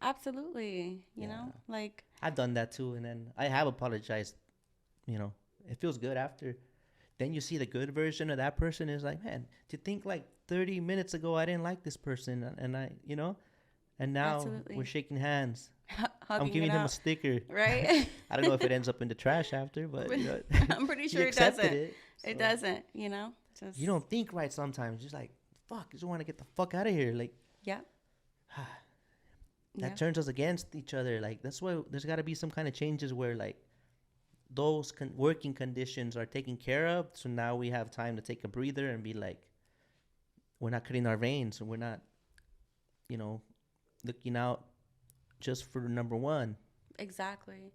Absolutely. You Yeah. know, like I've done that too, and then I have apologized. It feels good after. Then you see the good version of that person is like, man, to think like 30 minutes ago I didn't like this person, and and now absolutely we're shaking hands. I'm hugging giving it him a out, sticker. right? I don't know if it ends up in the trash after, but I'm pretty he sure it accepted doesn't. it. It So doesn't. You know, just you don't think right sometimes. You're just like, fuck, I just want to get the fuck out of here. Like yeah. that turns us against each other. Like that's why there's got to be some kind of changes where like those working conditions are taken care of. So now we have time to take a breather and be like, we're not cutting our veins, and we're not, looking out just for number one. Exactly.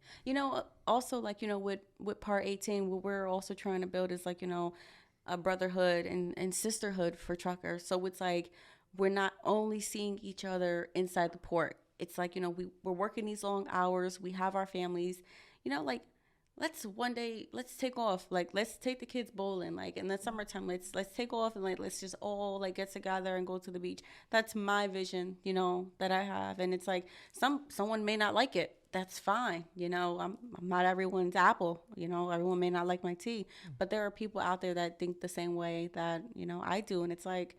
Also like, with Part 18, what we're also trying to build is like, a brotherhood and sisterhood for truckers. So it's like we're not only seeing each other inside the port. It's like, we're working these long hours. We have our families, like let's take off. Like let's take the kids bowling. Like in the summertime, let's take off and like let's just all like get together and go to the beach. That's my vision, that I have. And it's like someone may not like it. That's fine. I'm not everyone's apple. Everyone may not like my tea, but there are people out there that think the same way that I do. And it's like,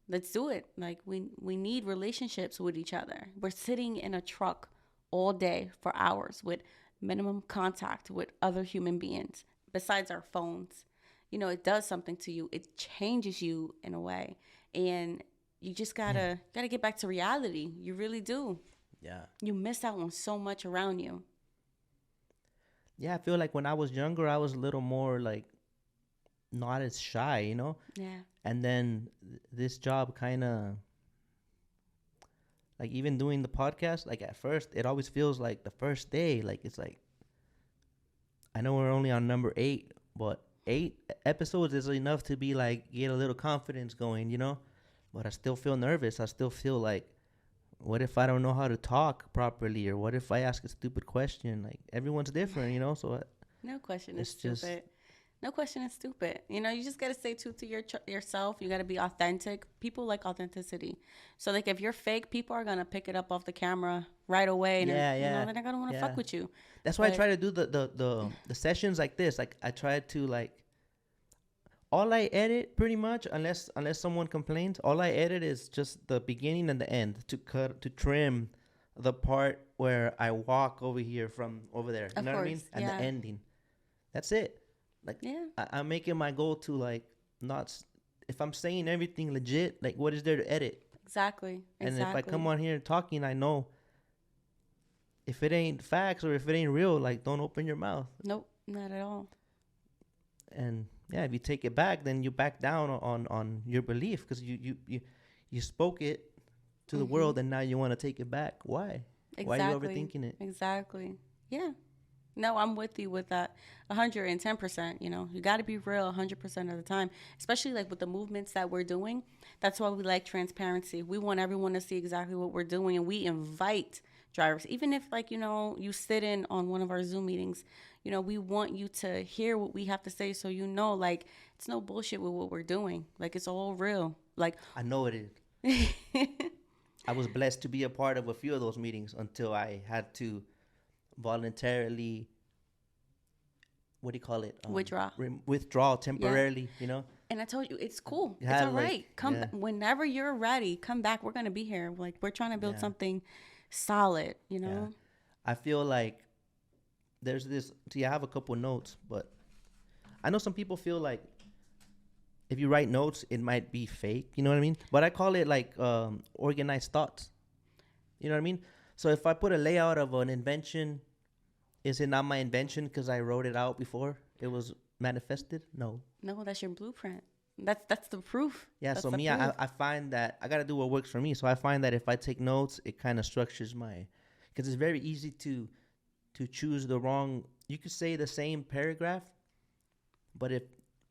let's do it. Like we need relationships with each other. We're sitting in a truck all day for hours with minimum contact with other human beings besides our phones. It does something to you. It changes you in a way, and you just gotta get back to reality. You really do. Yeah. You miss out on so much around you. Yeah, I feel like when I was younger, I was a little more like not as shy, Yeah. And then this job kind of like even doing the podcast, like at first, it always feels like the first day, like it's like I know we're only on number 8, but 8 episodes is enough to be like get a little confidence going, But I still feel nervous. I still feel like, what if I don't know how to talk properly, or what if I ask a stupid question? Like everyone's different, So No question is it's just stupid. No question is stupid. You just got to stay true to yourself. You got to be authentic. People like authenticity. So, like, if you're fake, people are going to pick it up off the camera right away. And, yeah, they're not going to want to fuck with you. That's why I try to do the sessions like this. Like I try to like all I edit pretty much, unless someone complains, all I edit is just the beginning and the end to trim the part where I walk over here from over there. You know what I mean? And the ending. That's it. Like I'm making my goal to like not if I'm saying everything legit, like what is there to edit? Exactly. And if I come on here talking, I know if it ain't facts or if it ain't real, like don't open your mouth. Nope, not at all. And yeah, if you take it back, then you back down on your belief because you spoke it to the world and now you want to take it back. Why? Exactly. Why are you overthinking it? Exactly. Yeah. No, I'm with you with that 110%. You got to be real 100% of the time, especially like with the movements that we're doing. That's why we like transparency. We want everyone to see exactly what we're doing, and we invite drivers, even if like, you sit in on one of our Zoom meetings, we want you to hear what we have to say. So, like it's no bullshit with what we're doing. Like it's all real. Like I know it is. I was blessed to be a part of a few of those meetings until I had to voluntarily, what do you call it? Withdraw temporarily, And I told you, it's cool. It's all right. Come whenever you're ready. Come back. We're gonna be here. Like we're trying to build something solid. Yeah. I feel like there's this. See, I have a couple notes, but I know some people feel like if you write notes, it might be fake. You know what I mean? But I call it like organized thoughts. You know what I mean? So if I put a layout of an invention, is it not my invention because I wrote it out before it was manifested? No. No, that's your blueprint. That's the proof. Yeah, That's so the me, proof. I find that I gotta do what works for me. So I find that if I take notes, it kind of structures my, because it's very easy to choose the wrong. You could say the same paragraph, but if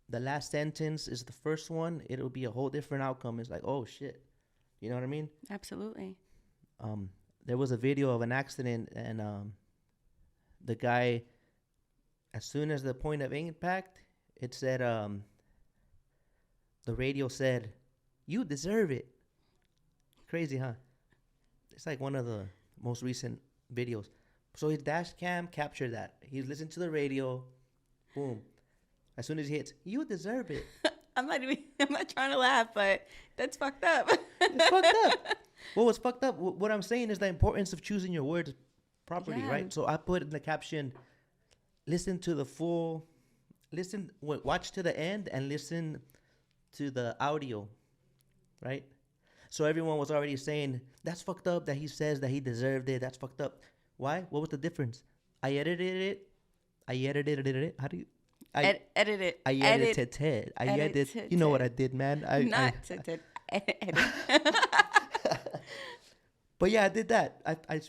the last sentence is the first one, it'll be a whole different outcome. It's like, oh shit, you know what I mean? Absolutely. Um, there was a video of an accident, and the guy, as soon as the point of impact, it said, the radio said, "You deserve it." Crazy, huh? It's like one of the most recent videos. So his dash cam captured that. He's listening to the radio. Boom. As soon as he hits, "You deserve it." I'm not trying to laugh, but that's fucked up. It's fucked up. Well, what's fucked up? What I'm saying is the importance of choosing your words properly, Yeah. right? So I put in the caption, listen to the full, watch to the end and listen to the audio, right? So everyone was already saying, that's fucked up that he says that he deserved it. That's fucked up. Why? What was the difference? I edited it. I edited it. How do you? Edit it. I edited it. I edited. You know what I did, man. Not to edit. But yeah, I did that. I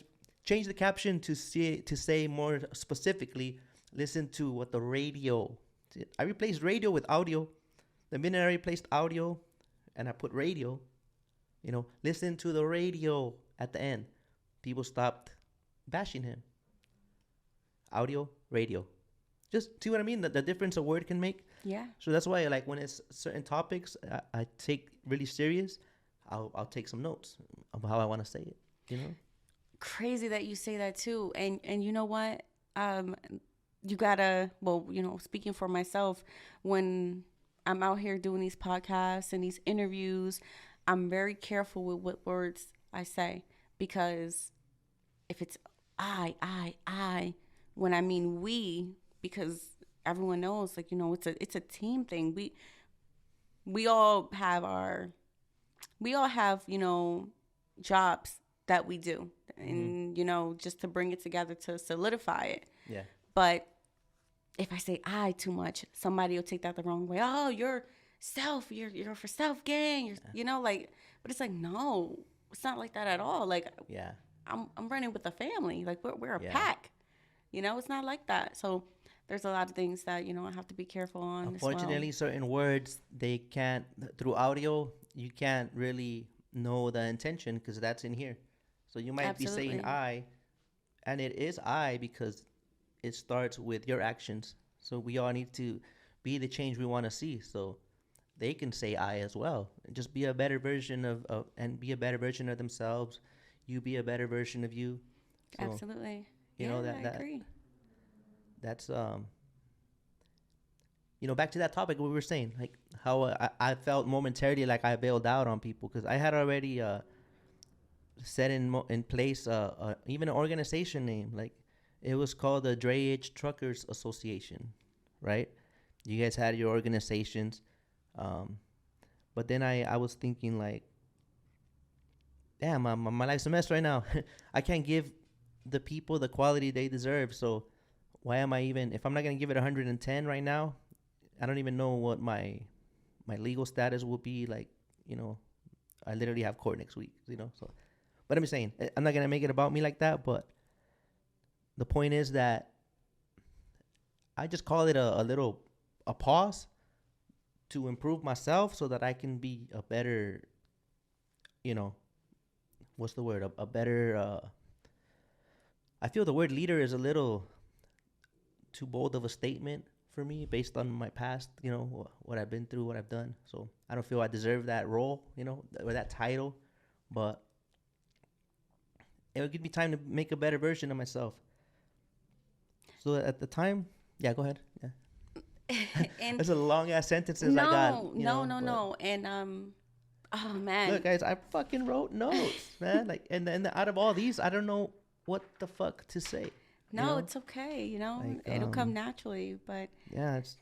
changed the caption to say more specifically, listen to what the radio. I replaced radio with audio. The minute I replaced audio and I put radio, listen to the radio at the end, people stopped bashing him. Audio, radio. Just see what I mean? The difference a word can make. Yeah. So that's why, like, when it's certain topics I take really serious, I'll take some notes of how I want to say it, Crazy that you say that too. And you know what? You gotta, well, speaking for myself, when I'm out here doing these podcasts and these interviews, I'm very careful with what words I say, because if it's I, when I mean we, because everyone knows, like, it's a team thing. We all have jobs that we do, and just to bring it together to solidify it. Yeah. But if I say I too much, somebody will take that the wrong way. Oh, you're for self gain. But it's like, no, it's not like that at all. Like, yeah, I'm running with a family. Like, we're a Yeah. pack. It's not like that. So there's a lot of things that I have to be careful on. Unfortunately, certain words, they can't, through audio, you can't really know the intention because that's in here. So you might be saying Absolutely. I, and it is I because it starts with your actions. So we all need to be the change we want to see. So they can say I as well. Just be a better version and be a better version of themselves. You be a better version of you. So, Absolutely. you know, I agree. that's back to that topic we were saying, like how I felt momentarily like I bailed out on people because I had already set in place even an organization name. Like, it was called the Drayage Truckers Association, right? You guys had your organizations, but then I was thinking, like, damn, my life's a mess right now. I can't give the people the quality they deserve. So why am I even, if I'm not gonna give it 110 right now, I don't even know what my legal status will be. Like, I literally have court next week. So, but I'm saying I'm not gonna make it about me like that. But the point is that I just call it a pause to improve myself so that I can be a better, what's the word? A better. I feel the word leader is a little too bold of a statement for me based on my past, what I've been through, what I've done. So I don't feel I deserve that role, or that title, but it'll give me time to make a better version of myself. So at the time, yeah, go ahead. Yeah. And That's a long ass sentences I got. No. And oh man. Look, guys, I fucking wrote notes, man. Like, and out of all these, I don't know what the fuck to say. No, it's okay. Like, It'll come naturally. But yeah, it's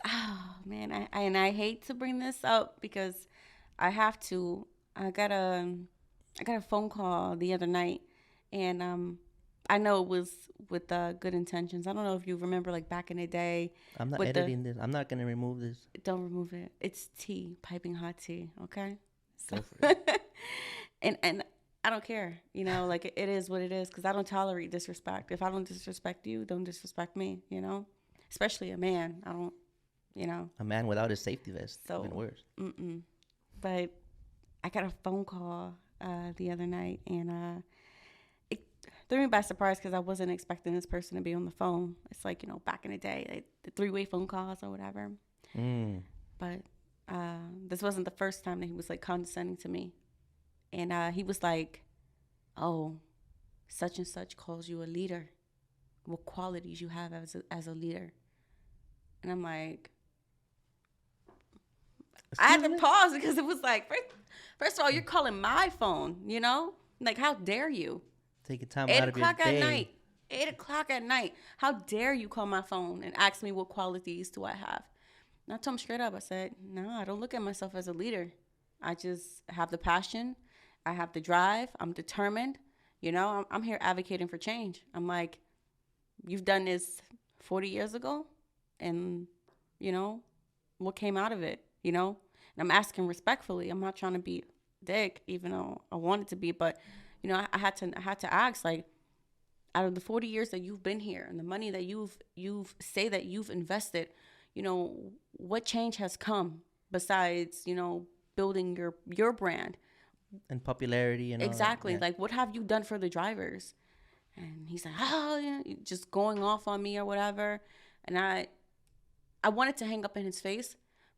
oh man, I hate to bring this up because I have to. I got a phone call the other night, and I know it was with good intentions. I don't know if you remember, like back in the day, I'm not with the editing this. I'm not gonna remove this. don't remove it. It's tea, piping hot tea. Okay, so Go for it. and I don't care. You know, like it is what it is because I don't tolerate disrespect. If I don't disrespect you, don't disrespect me. You know, especially a man. I don't. You know. A man without his safety vest. So, Even worse. But I got a phone call the other night, and it threw me by surprise because I wasn't expecting this person to be on the phone. It's like, back in the day, the three-way phone calls or whatever. But this wasn't the first time that he was like condescending to me. And he was like, oh, such and such calls you a leader. What qualities you have as a leader? And I'm like, I had to pause because it was like, first of all, you're calling my phone, Like, how dare you? Taking time out of your day. 8 o'clock at night. 8 o'clock at night. How dare you call my phone and ask me what qualities do I have? And I told him straight up, I said, no, I don't look at myself as a leader. I just have the passion. I have the drive. I'm determined. I'm here advocating for change. I'm like, you've done this 40 years ago, and, what came out of it, And I'm asking respectfully. I'm not trying to be dick, even though I wanted to be, but, I had to ask, like, out of the 40 years that you've been here and the money that you've say that you've invested, what change has come besides, building your brand and popularity and exactly. all that. Yeah. Like, what have you done for the drivers? And he's like, oh, yeah, just going off on me or whatever. And I wanted to hang up in his face,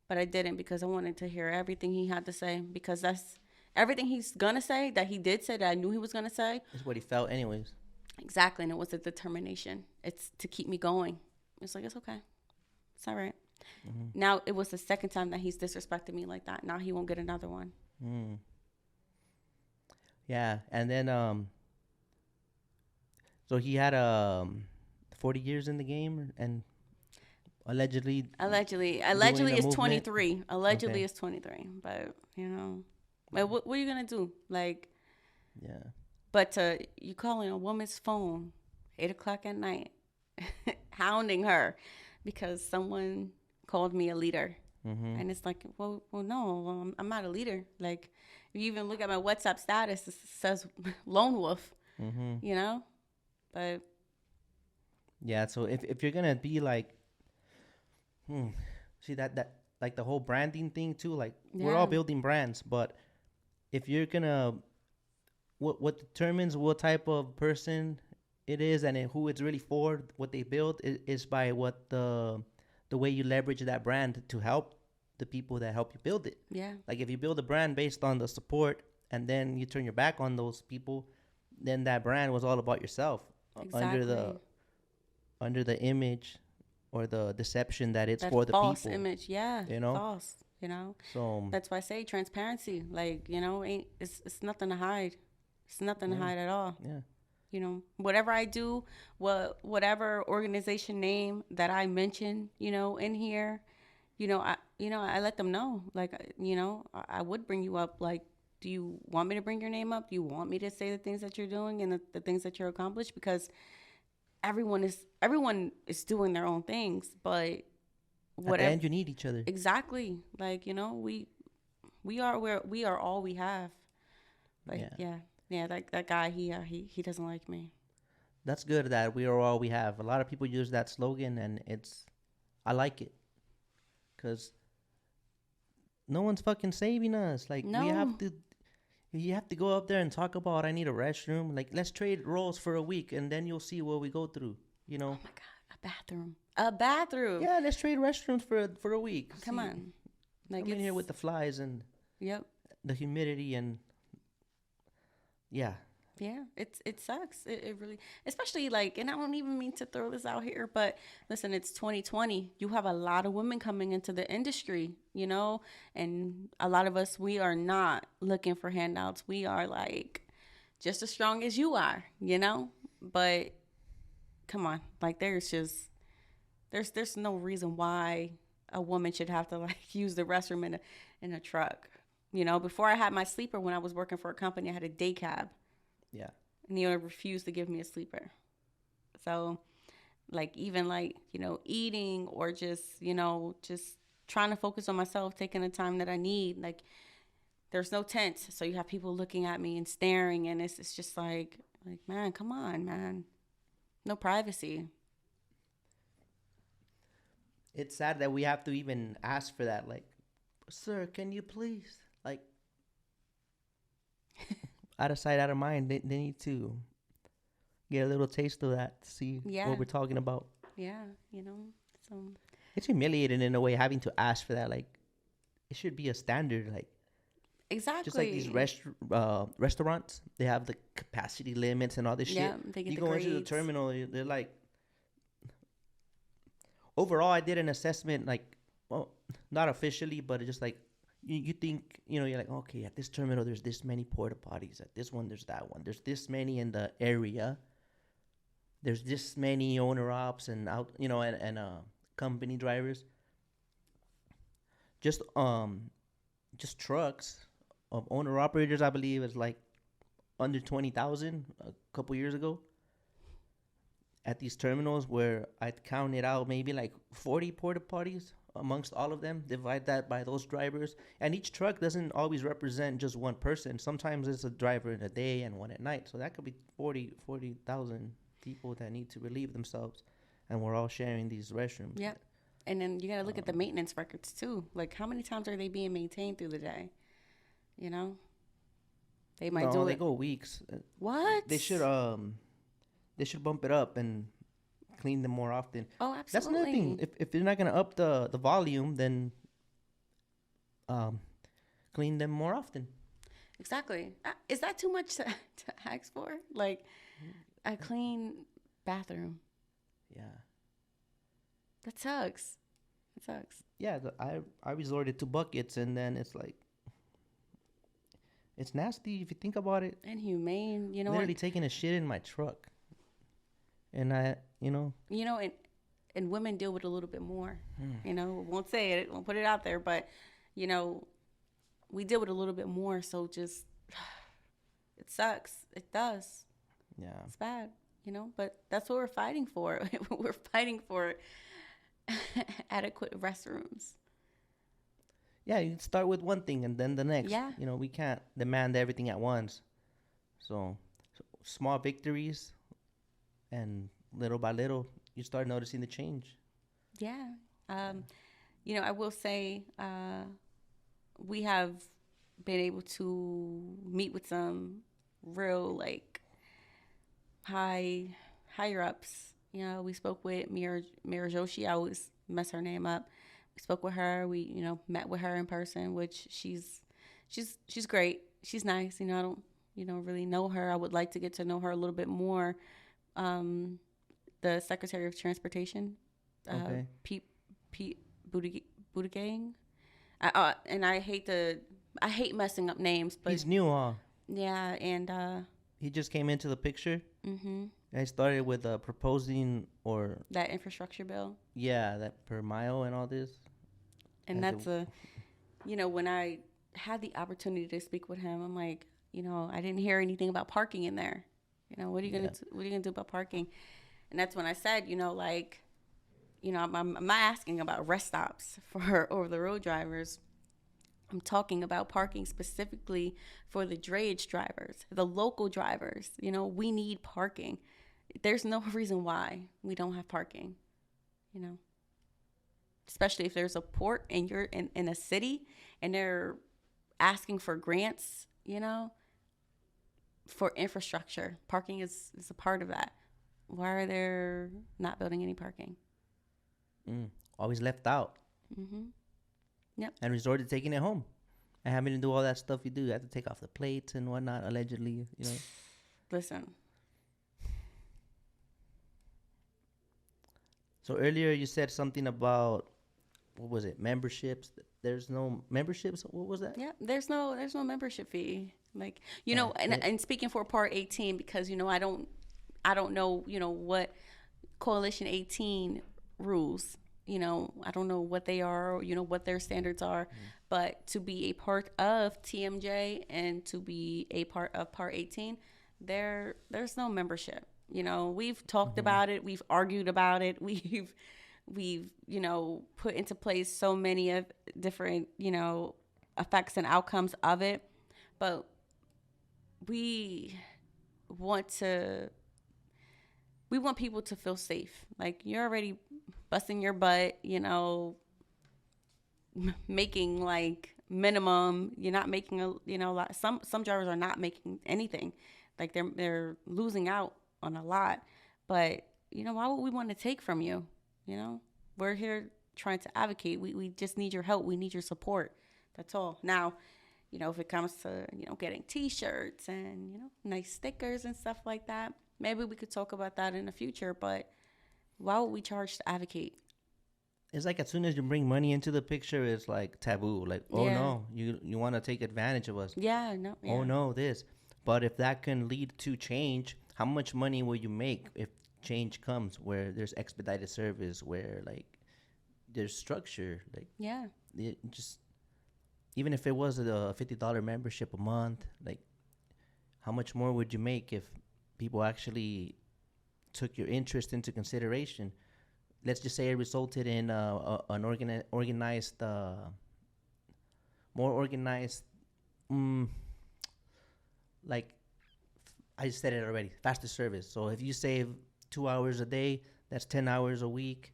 but I didn't because I wanted to hear everything he had to say, because that's everything he's gonna say that he did say that I knew he was gonna say. It's what he felt anyways. Exactly. And it was a determination. It's to keep me going. It's like, it's okay. It's all right. Mm-hmm. Now it was the second time that he's disrespected me like that. Now he won't get another one. Yeah. And then so he had 40 years in the game, and allegedly is 23. Allegedly okay. is 23. But like, what are you gonna do? Like, yeah. But you calling a woman's phone 8 o'clock at night, hounding her because someone called me a leader. Mm-hmm. And it's like, well, no, I'm not a leader. Like, if you even look at my WhatsApp status, it says lone wolf, mm-hmm. But yeah, so if you're gonna be like, see that like the whole branding thing too, like we're all building brands, but if you're gonna what determines what type of person it is and who it's really for, what they build is by what the way you leverage that brand to help the people that help you build it. Yeah. Like, if you build a brand based on the support and then you turn your back on those people, then that brand was all about yourself. Exactly. Under the image or the deception that it's that for the people. False image, yeah. False, So that's why I say transparency. Like, it's nothing to hide. It's nothing to hide at all. Yeah. Whatever I do, whatever organization name that I mention, in here, I let them know. Like, I would bring you up. Like, do you want me to bring your name up? Do you want me to say the things that you're doing and the things that you're accomplished? Because everyone is doing their own things, but whatever. At the end, you need each other. Exactly. Like, we are all we have. Like, yeah. That guy, he doesn't like me. That's good that we are all we have. A lot of people use that slogan, and I like it, because no one's fucking saving us. Like, no. You have to go up there and talk about, I need a restroom. Like, let's trade roles for a week, and then you'll see what we go through. Oh my God, a bathroom. Yeah, let's trade restrooms for a week. Come on, like, I'm in here with the flies and the humidity and yeah, it sucks. It really, especially like, and I don't even mean to throw this out here, but listen, it's 2020. You have a lot of women coming into the industry, and a lot of us, we are not looking for handouts. We are like just as strong as you are, but come on, like there's no reason why a woman should have to like use the restroom in a truck. Before I had my sleeper, when I was working for a company, I had a day cab. Yeah. and he refused to give me a sleeper. So, like, even like, eating or just trying to focus on myself, taking the time that I need. Like, there's no tent, so you have people looking at me and staring, and it's just like, man, come on, man, no privacy. It's sad that we have to even ask for that. Like, sir, can you please? Like, out of sight, out of mind. They need to get a little taste of that to see Yeah, what we're talking about. yeah, so It's humiliating in a way having to ask for that. Like, it should be a standard. Like, just like these exactly. restaurants, they have the capacity limits and all this Yeah, shit. they get You the go into the grades. terminal, they're like, overall, I did an assessment, like, well, not officially, but it's just like, you think, you're like, okay, at this terminal, there's this many porta potties. At this one, there's that one. There's this many in the area. There's this many owner ops and out, and company drivers. Just just trucks of owner operators, I believe, is like under 20,000 a couple years ago at these terminals, where I'd counted out maybe like 40 porta potties amongst all of them. Divide that by those drivers, and each truck doesn't always represent just one person. Sometimes it's a driver in a day and one at night, so that could be 40,000 people that need to relieve themselves, and we're all sharing these restrooms. Yep. And then you got to look at the maintenance records too. Like, how many times are they being maintained through the day? You know, they might No, do they it. go weeks. What? They should bump it up and clean them more often. Oh, That's another thing. absolutely. If they're not gonna up the volume, then um, clean them more often. Exactly. Is that too much to ask for? Like, a clean bathroom. Yeah, That sucks. It sucks. yeah. I resorted to buckets, and then it's like, it's nasty if you think about it. Inhumane. You know what? Literally taking a shit in my truck, and And women deal with it a little bit more. Won't say it, won't put it out there, but you know, we deal with it a little bit more. So just, it sucks. It does. yeah, It's bad. But that's what we're fighting for. We're fighting for adequate restrooms. yeah. You start with one thing and then the next. Yeah. We can't demand everything at once. So small victories, and little by little, you start noticing the change. Yeah. I will say we have been able to meet with some real, like, higher ups. We spoke with Mira Joshi. I always mess her name up. We spoke with her. We met with her in person, which she's great. She's nice. I don't really know her. I would like to get to know her a little bit more. The Secretary of Transportation, Okay. Pete Buttigieg. And I hate messing up names, but He's new, huh? yeah, and He just came into the picture. mm-hmm, I started with proposing, or that infrastructure bill, yeah, that per mile and all this. and As that's when I had the opportunity to speak with him, I'm like, I didn't hear anything about parking in there. What are you Yeah. what are you gonna do about parking? And that's when I said, I'm not asking about rest stops for over the road drivers. I'm talking about parking specifically for the drayage drivers, the local drivers. We need parking. There's no reason why we don't have parking, you know, especially if there's a port and you're in a city and they're asking for grants, for infrastructure. Parking is a part of that. Why are they not building any parking? Always left out. Mm-hmm. Yep. And resorted to taking it home. And having to do all that stuff you do. You have to take off the plates and whatnot, allegedly, Listen. So earlier you said something about, what was it, memberships? There's no memberships? What was that? Yeah, there's no membership fee. Like, It, and speaking for Part 18, because I don't know, what Coalition 18 rules. I don't know what they are, what their standards are, but to be a part of TMJ and to be a part of Part 18, there's no membership. You know, we've talked about it, we've argued about it, we've put into place so many of different effects and outcomes of it, but we want to we want people to feel safe. Like, you're already busting your butt, making like minimum. You're not making a lot. Some drivers are not making anything. Like, they're losing out on a lot. But why would we want to take from you? We're here trying to advocate. We just need your help. We need your support. That's all. Now, if it comes to getting T-shirts and nice stickers and stuff like that, maybe we could talk about that in the future. But why would we charge to advocate? It's like as soon as you bring money into the picture, it's like taboo. Like, oh no, you want to take advantage of us. Yeah, no. Yeah. Oh no, this. But if that can lead to change, how much money will you make if change comes where there's expedited service, where like there's structure? Like, yeah, it just, even if it was a $50 membership a month, like how much more would you make if people actually took your interest into consideration? Let's just say it resulted in an organized, more organized, like I said it already, faster service. So if you save 2 hours a day, that's 10 hours a week.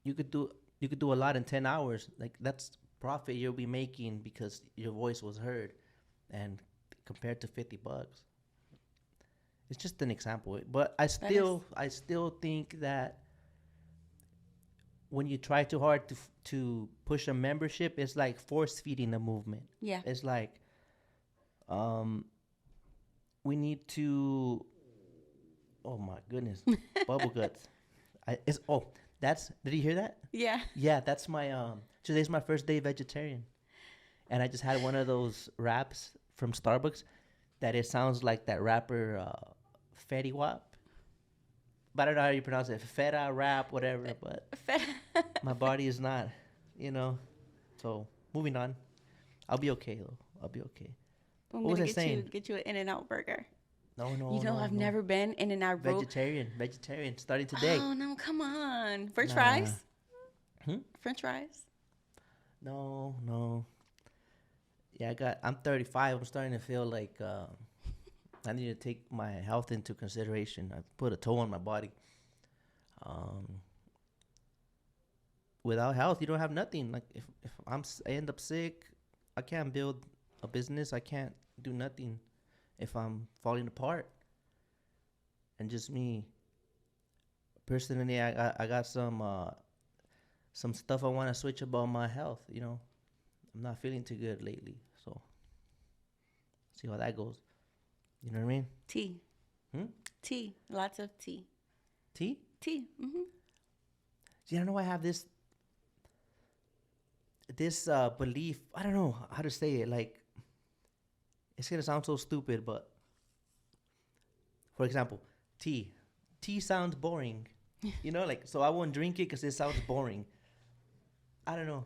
You could do a lot in 10 hours. Like, that's profit you'll be making because your voice was heard, and compared to $50, it's just an example. But I still think that when you try too hard to push a membership, it's like force feeding a movement. Yeah. It's like, we need to, oh my goodness, bubble guts. Did you hear that? Yeah. Yeah, that's my, today's my first day vegetarian. And I just had one of those wraps from Starbucks that it sounds like that rapper, Fetty Wap. But I don't know how you pronounce it. Feta, rap, whatever. But my body is not, So, moving on. I'll be okay, though. I'll be okay. I'm what was I gonna saying? Get you an In-N-Out burger. No. I've never been In-N-Out. Vegetarian. Starting today. Oh no, come on. French fries? French fries? No. Yeah, I'm 35. I'm starting to feel like I need to take my health into consideration. I put a toll on my body. Without health, you don't have nothing. Like, if I end up sick, I can't build a business. I can't do nothing if I'm falling apart. And just me, personally, I got some stuff I want to switch about my health. I'm not feeling too good lately, so see how that goes. You know what I mean? Tea. Tea. Lots of tea. Tea? Tea. Mm-hmm. See, I know I have this belief. I don't know how to say it. Like, it's gonna sound so stupid, but for example, tea. Tea sounds boring. So I won't drink it because it sounds boring. I don't know.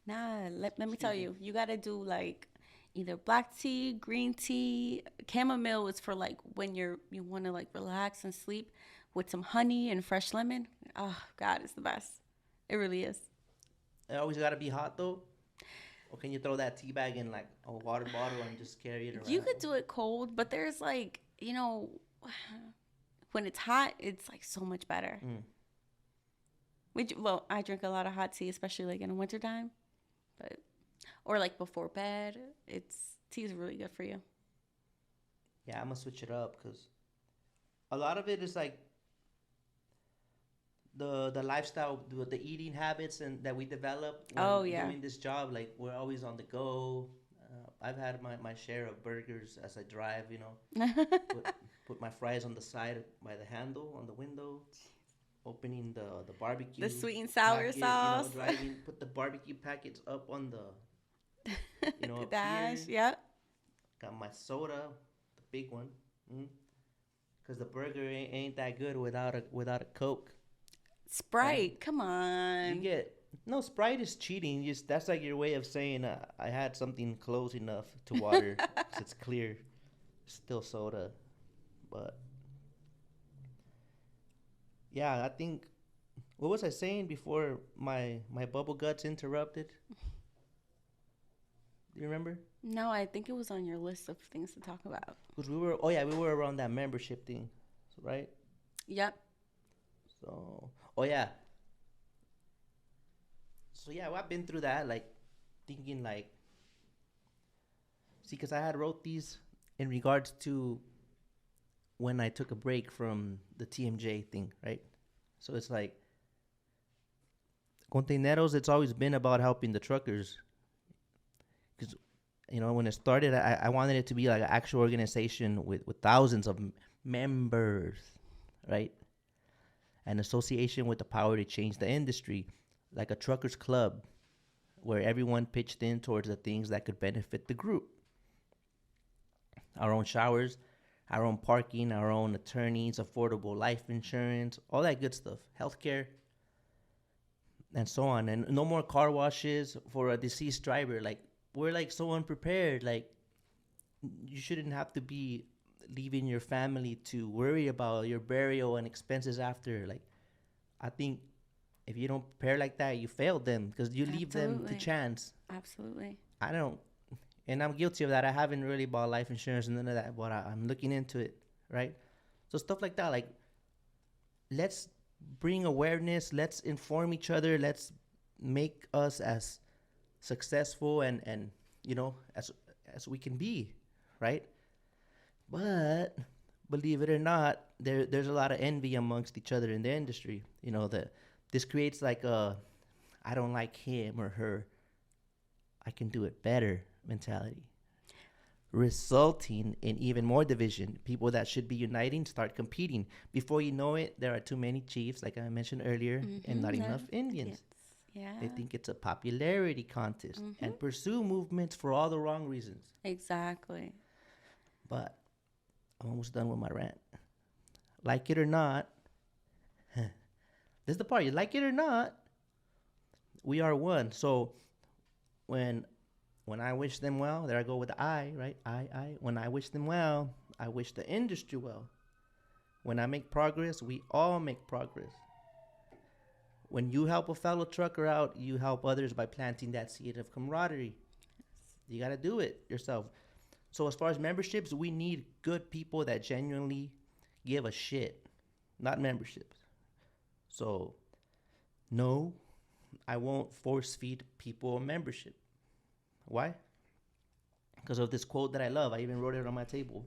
Nah, let me tell you. You gotta do like either black tea, green tea. Chamomile is for like when you want to like relax and sleep with some honey and fresh lemon. Oh God, it's the best. It really is. It always gotta be hot though. Or can you throw that tea bag in like a water bottle and just carry it around? You could do it cold, but there's like when it's hot, it's like so much better. I drink a lot of hot tea, especially like in the wintertime. Or like before bed, tea is really good for you. Yeah, I'm gonna switch it up because a lot of it is like the lifestyle, the eating habits and that we develop when doing this job. Like, we're always on the go. I've had my share of burgers as I drive. Put my fries on the side by the handle on the window. Opening the barbecue, the sweet and sour sauce. Driving, put the barbecue packets up on the, the dash. Yep. Got my soda, the big one, because the burger ain't that good without a Coke. Sprite, come on. Sprite is cheating. That's like your way of saying I had something close enough to water. So it's clear. still soda. But yeah, I think, what was I saying before my bubble guts interrupted? Do you remember? No, I think it was on your list of things to talk about. Because we were around that membership thing, right? Yep. So, oh yeah, so yeah, well, I've been through that, like thinking like, see, because I had wrote these in regards to when I took a break from the TMJ thing, right? So it's like Containeros. It's always been about helping the truckers, because when it started, I wanted it to be like an actual organization with thousands of members, right? An association with the power to change the industry, like a truckers club, where everyone pitched in towards the things that could benefit the group. Our own showers, our own parking, our own attorneys, affordable life insurance, all that good stuff, healthcare, and so on. And no more car washes for a deceased driver. Like, we're like so unprepared. Like, you shouldn't have to be leaving your family to worry about your burial and expenses after. Like, I think if you don't prepare like that, you failed them, because you leave them to Absolutely. chance. Absolutely. I don't, and I'm guilty of that. I haven't really bought life insurance and none of that, but I'm looking into it, right? So stuff like that, like, let's bring awareness. Let's inform each other. Let's make us as successful and as we can be, right? But believe it or not, there's a lot of envy amongst each other in the industry. That this creates like a, I don't like him or her, I can do it better mentality, resulting in even more division. People that should be uniting start competing. Before you know it, there are too many chiefs, like I mentioned earlier, and not enough Indians. Yeah. They think it's a popularity contest and pursue movements for all the wrong reasons. Exactly. But I'm almost done with my rant. Like it or not, this is the part. You like it or not, we are one. So when I wish them well, there I go with the I, right? I. When I wish them well, I wish the industry well. When I make progress, we all make progress. When you help a fellow trucker out, you help others by planting that seed of camaraderie. You got to do it yourself. So as far as memberships, we need good people that genuinely give a shit, not memberships. So, no, I won't force feed people a membership. Why? Because of this quote that I love. I even wrote it on my table.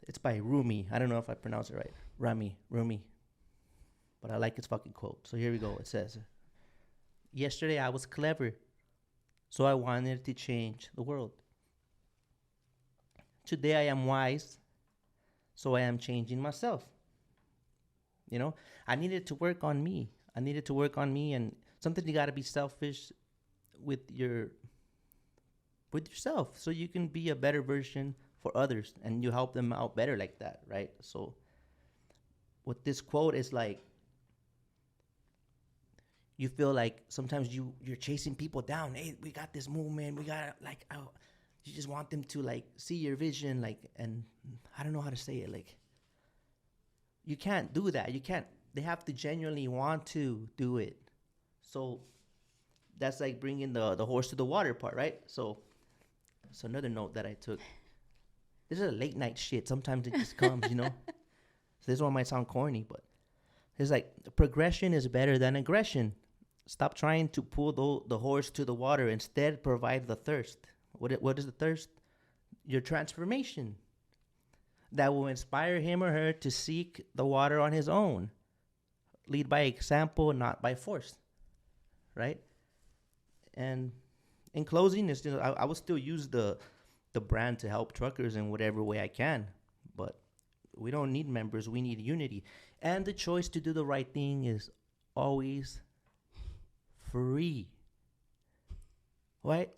It's by Rumi. I don't know if I pronounce it right. Rumi. But I like his fucking quote. So here we go. It says, yesterday I was clever, so I wanted to change the world. Today I am wise, so I am changing myself. I needed to work on me. And sometimes you got to be selfish with yourself, so you can be a better version for others, and you help them out better like that, right? So what this quote is like, you feel like sometimes you're chasing people down. Hey, we got this movement. We got like, oh, you just want them to like see your vision, like, and I don't know how to say it. Like, you can't do that. You can't. They have to genuinely want to do it. So that's like bringing the horse to the water part, right? So another note that I took. This is a late night shit. Sometimes it just comes. So this one might sound corny, but it's like, progression is better than aggression. Stop trying to pull the horse to the water. Instead, provide the thirst. What is the thirst? Your transformation. That will inspire him or her to seek the water on his own. Lead by example, not by force. Right? And in closing, I will still use the brand to help truckers in whatever way I can. But we don't need members. We need unity. And the choice to do the right thing is always free. Right?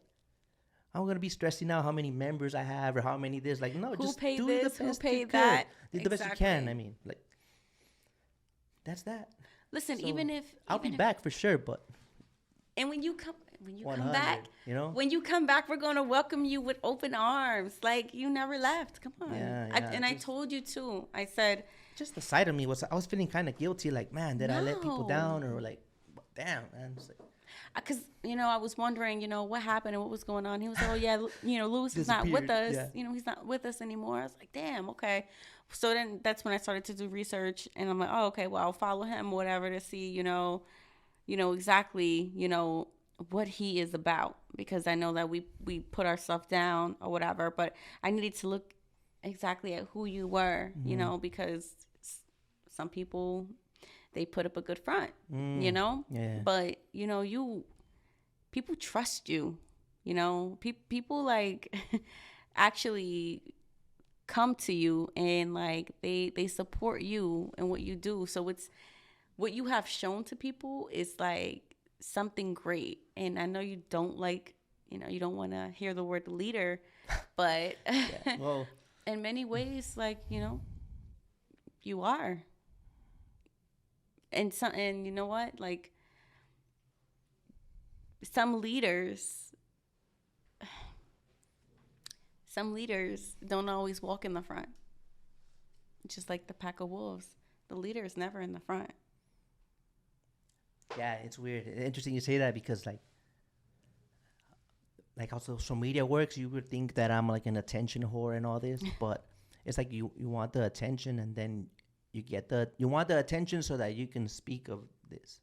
I'm going to be stressing out how many members I have or how many this. Like, no, Who just paid do this? the best Who paid you that? could. Do the best you can. I mean, like, that's that. Listen, So even if I'll be back for sure, but and when you come, when you come back, 100, you know? when you come back, we're gonna welcome you with open arms. Like you never left. Come on. Yeah, yeah. And I told you too. I said, Just the side of me was I was feeling kind of guilty. Like, man, did I let people no. down, or like, damn, man. It's like, Because I was wondering, what happened and what was going on. He was like, oh yeah, Louis is not with us. Yeah. He's not with us anymore. I was like, damn, okay. So then that's when I started to do research, and I'm like, oh, okay, well, I'll follow him, whatever, to see, exactly, what he is about, because I know that we put ourselves down or whatever, but I needed to look exactly at who you were, because some people, they put up a good front, Yeah. but people trust you, people like actually come to you, and like they support you and what you do. So it's what you have shown to people is like something great. And I know you don't like, you don't want to hear the word leader, but Yeah. Well, in many ways, like, you are. And you know what? Like some leaders don't always walk in the front. Just like the pack of wolves. The leader is never in the front. yeah, it's weird. Interesting you say that, because like how social media works, you would think that I'm like an attention whore and all this, but it's like you want the attention, and then you want the attention so that you can speak of this.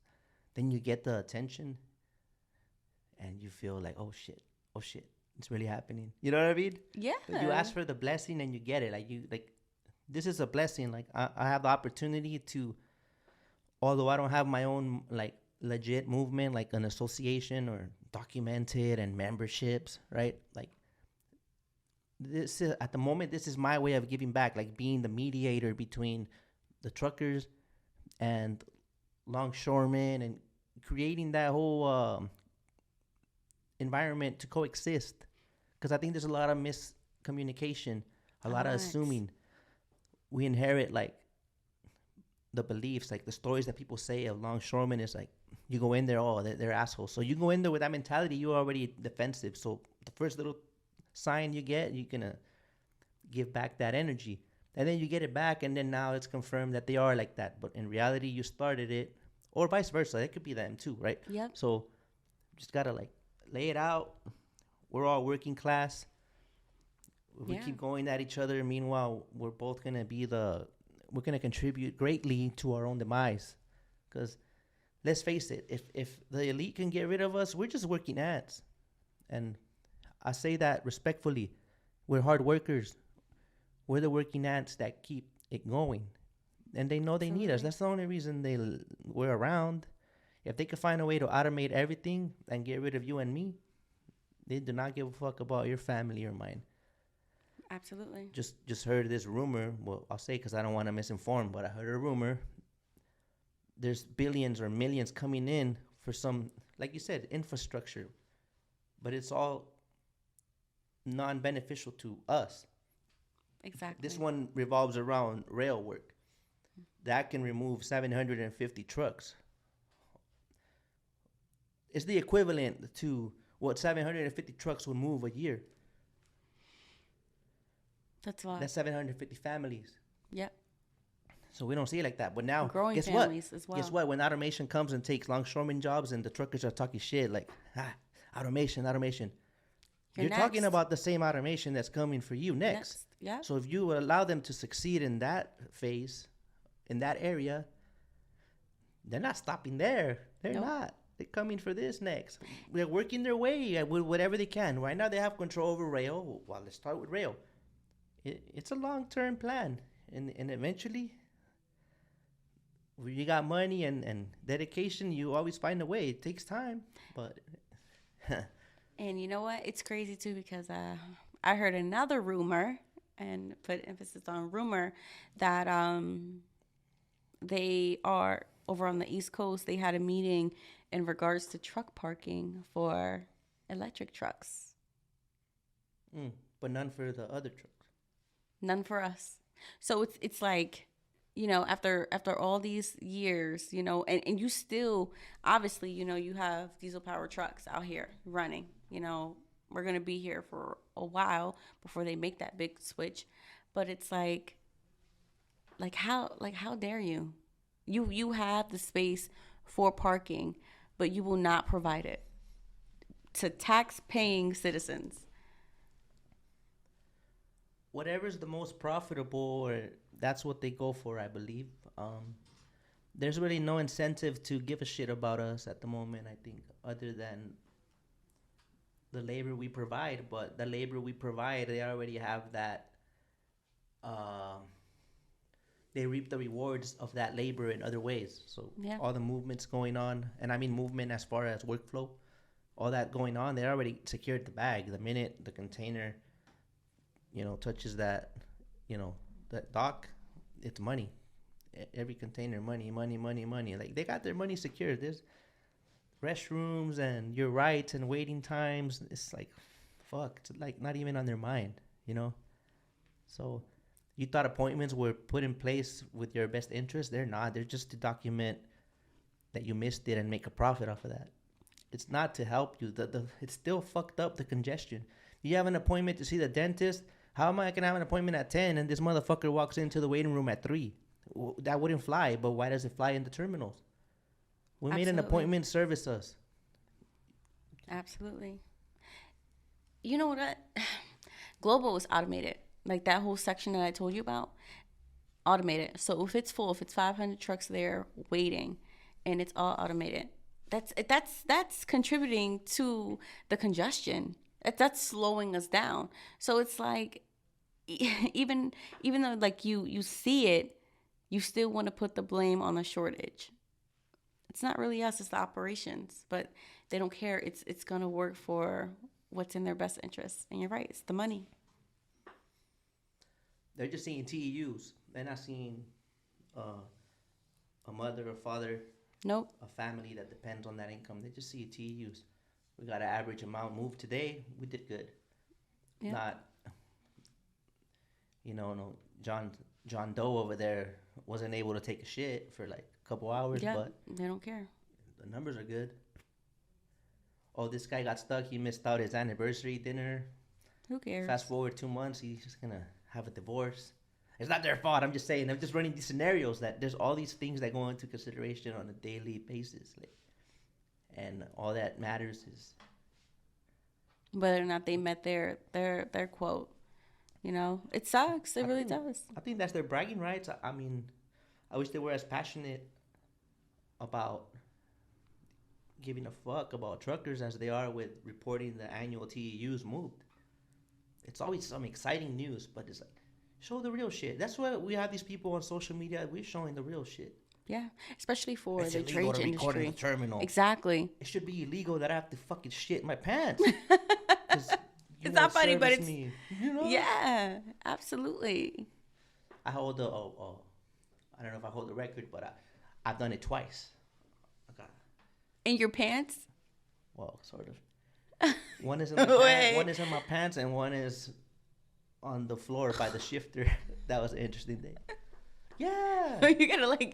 Then you get the attention, and you feel like, oh shit, it's really happening. You know what I mean? Yeah. But you ask for the blessing and you get it. Like this is a blessing. Like I have the opportunity to, although I don't have my own like legit movement, like an association or documented and memberships, right? Like this is, at the moment, this is my way of giving back, like being the mediator between the truckers and longshoremen, and creating that whole environment to coexist. Because I think there's a lot of miscommunication, a lot of assuming. We inherit like the beliefs, like the stories that people say of longshoremen is like, you go in there, oh, they're assholes. So you go in there with that mentality, you're already defensive. So the first little sign you get, you're gonna give back that energy, and then you get it back, and then now it's confirmed that they are like that. But in reality, you started it, or vice versa. It could be them too, right? Yep. So just gotta like lay it out. We're all working class. We keep going at each other. Meanwhile, we're both gonna we're gonna contribute greatly to our own demise. Because let's face it, if the elite can get rid of us, we're just working ants. And I say that respectfully. We're hard workers. We're the working ants that keep it going. And they know they need us. That's the only reason we're around. If they could find a way to automate everything and get rid of you and me, they do not give a fuck about your family or mine. Absolutely. Just heard this rumor. Well, I'll say because I don't want to misinform, but I heard a rumor. There's billions or millions coming in for some, like you said, infrastructure. But it's all non-beneficial to us. Exactly. This one revolves around rail work. That can remove 750 trucks. It's the equivalent to what 750 trucks would move a year. That's why. That's 750 families. Yep. So we don't see it like that. But now, growing guess families what? as well. Guess what? When automation comes and takes longshoreman jobs, and the truckers are talking shit like, automation. You're talking about the same automation that's coming for you next. Yeah. So if you allow them to succeed in that phase, in that area, they're not stopping there. They're not. They're coming for this next. They're working their way with whatever they can. Right now they have control over rail. Well, let's start with rail. It's a long-term plan. And eventually, when you got money and dedication, you always find a way. It takes time, but... And you know what? It's crazy, too, because I heard another rumor, and put emphasis on rumor, that they are over on the East Coast. They had a meeting in regards to truck parking for electric trucks. But none for the other trucks. None for us. So it's like after all these years, and you still, obviously, you have diesel power trucks out here running. We're going to be here for a while before they make that big switch. But it's how dare you? You have the space for parking, but you will not provide it to tax-paying citizens. Whatever's the most profitable, or that's what they go for, I believe. There's really no incentive to give a shit about us at the moment, I think, other than the labor we provide. But the labor we provide, they already have that. They reap the rewards of that labor in other ways. So Yeah. all the movements going on, and I mean movement as far as workflow, all that going on, they already secured the bag. The minute the container, touches that, that dock, it's money. Every container, money, money, money, money. Like, they got their money secured. There's restrooms and your rights and waiting times. It's like, fuck. It's like not even on their mind. So you thought appointments were put in place with your best interest? They're not. They're just to document that you missed it and make a profit off of that. It's not to help you. It's still fucked up, the congestion. You have an appointment to see the dentist. How am I going to have an appointment at 10 and this motherfucker walks into the waiting room at 3? That wouldn't fly, but why does it fly in the terminals? We made an appointment, service us. Absolutely. You know what? Global is automated. Like that whole section that I told you about, automated. So if it's full, if it's 500 trucks there waiting and it's all automated, that's contributing to the congestion. That's slowing us down. So it's like, even though like you see it, you still want to put the blame on the shortage. It's not really us, it's the operations, but they don't care. It's going to work for what's in their best interest. And you're right, it's the money. They're just seeing TEUs. They're not seeing a mother or father. Nope. A family that depends on that income. They just see TEUs. We got an average amount moved today. We did good. Yeah. Not, no John Doe over there wasn't able to take a shit for like a couple hours. Yeah, but they don't care. The numbers are good. Oh, this guy got stuck. He missed out his anniversary dinner. Who cares? Fast forward 2 months, he's just gonna have a divorce. It's not their fault. I'm just saying. I'm just running these scenarios that there's all these things that go into consideration on a daily basis, and all that matters is whether or not they met their quote. It sucks. It really does. I think that's their bragging rights. I mean, I wish they were as passionate about giving a fuck about truckers as they are with reporting the annual TEUs moved. It's always some exciting news, but it's like, show the real shit. That's why we have these people on social media. We're showing the real shit. Yeah, especially for it's the drayage industry. In the terminal. Exactly. It should be illegal that I have to fucking shit in my pants. It's not funny, but it's me, Yeah, absolutely. I hold I don't know if I hold the record, but I've done it twice. Okay. In your pants? Well, sort of. One is in my pants, one is in my pants, and one is on the floor by the shifter. That was an interesting thing. Yeah. You gotta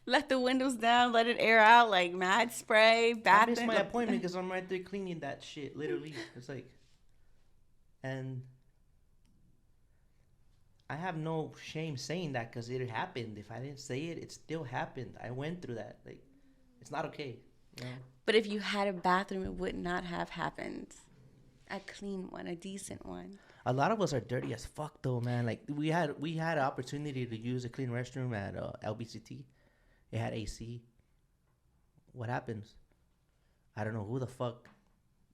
let the windows down, let it air out, mad spray, bath. I missed my appointment because I'm right there cleaning that shit. Literally, it's like, and I have no shame saying that because it happened. If I didn't say it, it still happened. I went through that. It's not okay. But if you had a bathroom, it would not have happened. A clean one, a decent one. A lot of us are dirty as fuck, though, man. We had an opportunity to use a clean restroom at LBCT. It had AC. What happens? I don't know who the fuck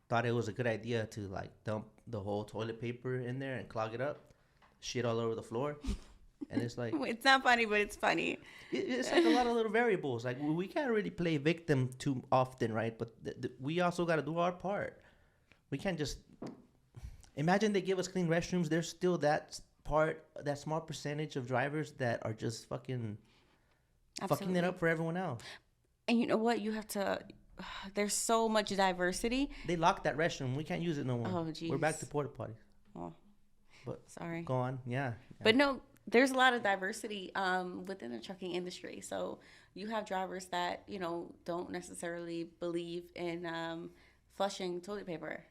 thought it was a good idea to dump the whole toilet paper in there and clog it up, shit all over the floor, and it's like it's not funny, but it's funny. It's like a lot of little variables. We can't really play victim too often, right? But we also got to do our part. We can't just imagine they give us clean restrooms. There's still that small percentage of drivers that are just fucking fucking it up for everyone else. And you know what? You have to. There's so much diversity. They locked that restroom. We can't use it no more. Oh, jeez. We're back to porta potties. Oh, but sorry. Go on. Yeah. But no, there's a lot of diversity within the trucking industry. So you have drivers that don't necessarily believe in flushing toilet paper.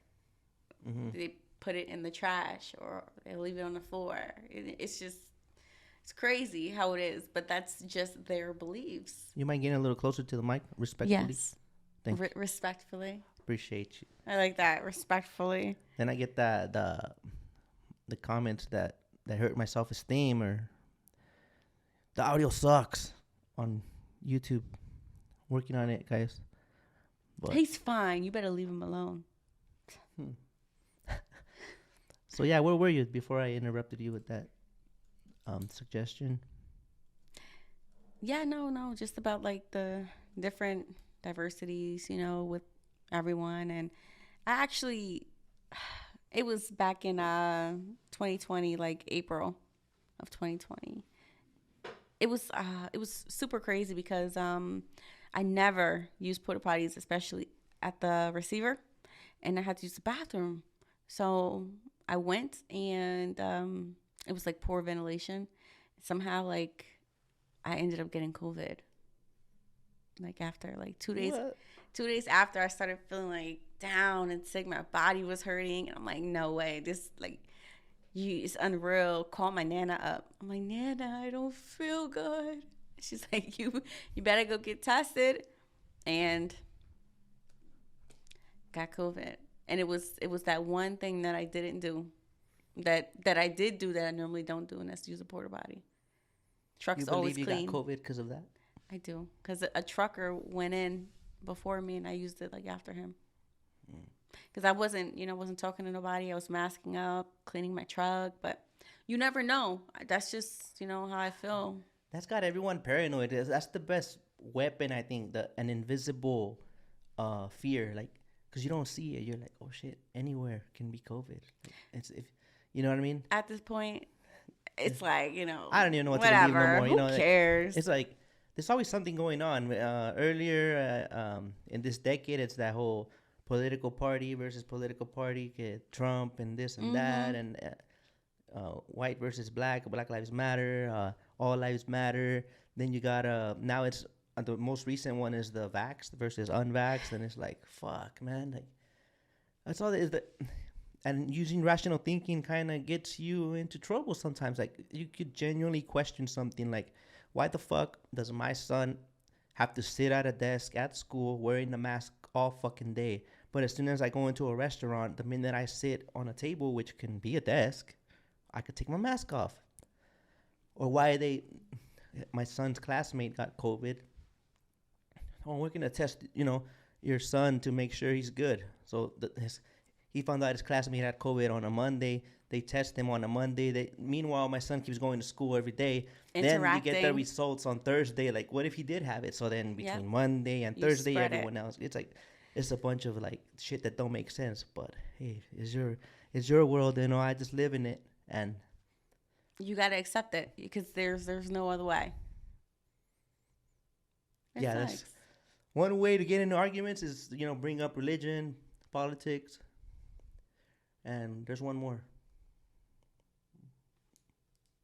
Mm-hmm. They put it in the trash or they leave it on the floor. It's just it's crazy how it is, but that's just their beliefs. You might get a little closer to the mic, respectfully. Yes, Thank you. respectfully. Appreciate you. I like that, respectfully. Then I get that the comments that hurt my self esteem, or the audio sucks on YouTube. Working on it, guys. But He's fine. You better leave him alone. so yeah, where were you before I interrupted you with that suggestion? Yeah, no, just about like the different diversities, with everyone. And I actually, it was back in 2020, like April of 2020. It was super crazy because I never used porta potties, especially at the receiver, and I had to use the bathroom. So I went, and it was like poor ventilation. Somehow, like, I ended up getting COVID. Like after like 2 days, What? 2 days after, I started feeling like down and sick. My body was hurting, and I'm like, no way, this like, it's unreal. Call my Nana up. I'm like, Nana, I don't feel good. She's like, you better go get tested, and got COVID. And it was that one thing that I didn't do, that I did do that I normally don't do, and that's use a porta potty. Truck's always clean. You got COVID because of that? I do, because a trucker went in before me, and I used it like after him. Because I wasn't talking to nobody. I was masking up, cleaning my truck, but you never know. That's just how I feel. That's got everyone paranoid. That's the best weapon, I think. An invisible fear, like, because you don't see it. You're like, oh shit, anywhere can be COVID. It's if you know what I mean. At this point, it's like I don't even know what whatever. to believe no more. Who cares? It's like there's always something going on. Earlier in this decade, it's that whole political party versus political party, Trump and this and that, and white versus black, Black Lives Matter, all lives matter. Then you got now it's the most recent one is the vaxxed versus unvaxxed, and it's like, fuck, man, like that's all. And using rational thinking kind of gets you into trouble sometimes. Like, you could genuinely question something like, why the fuck does my son have to sit at a desk at school wearing a mask all fucking day? But as soon as I go into a restaurant, the minute I sit on a table, which can be a desk, I could take my mask off. Or why my son's classmate got COVID. Oh, we're going to test, your son to make sure he's good. So he found out his classmate had COVID on a Monday. They test him on a Monday. Meanwhile, my son keeps going to school every day. Then you get the results on Thursday. Like, what if he did have it? So then between Monday and Thursday, everyone else. It's like, it's a bunch of like shit that don't make sense. But hey, it's your world, I just live in it, and you gotta accept it because there's no other way. That's one way to get into arguments is bring up religion, politics, and there's one more.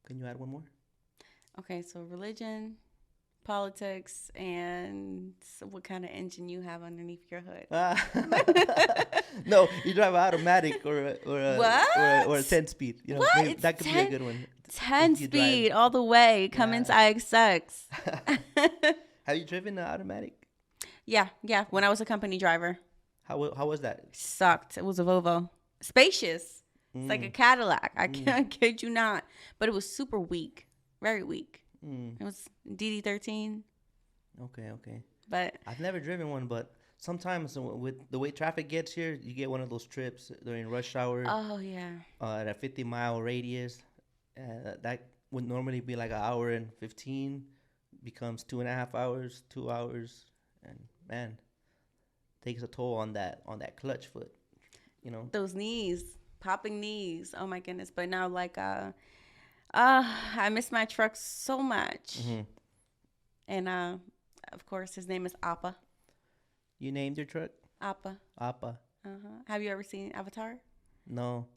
Can you add one more? Okay, so religion, politics, and what kind of engine you have underneath your hood. No, you drive an automatic or a 10-speed. What? That could be a good one. 10-speed all the way. Cummins IXX. Have you driven an automatic? Yeah. When I was a company driver. How was that? Sucked. It was a Volvo. Spacious. It's like a Cadillac. I can't kid you not. But it was super weak. Very weak. It was DD13. Okay. But I've never driven one, but sometimes with the way traffic gets here, you get one of those trips during rush hour. Oh, yeah. At a 50-mile radius. That would normally be like an hour and 15. Becomes 2.5 hours, 2 hours. And, man, takes a toll on that clutch foot, Those knees. Popping knees. Oh, my goodness. But now, like, I miss my truck so much. Mm-hmm. And, of course, his name is Appa. You named your truck? Appa. Appa. Have you ever seen Avatar? No.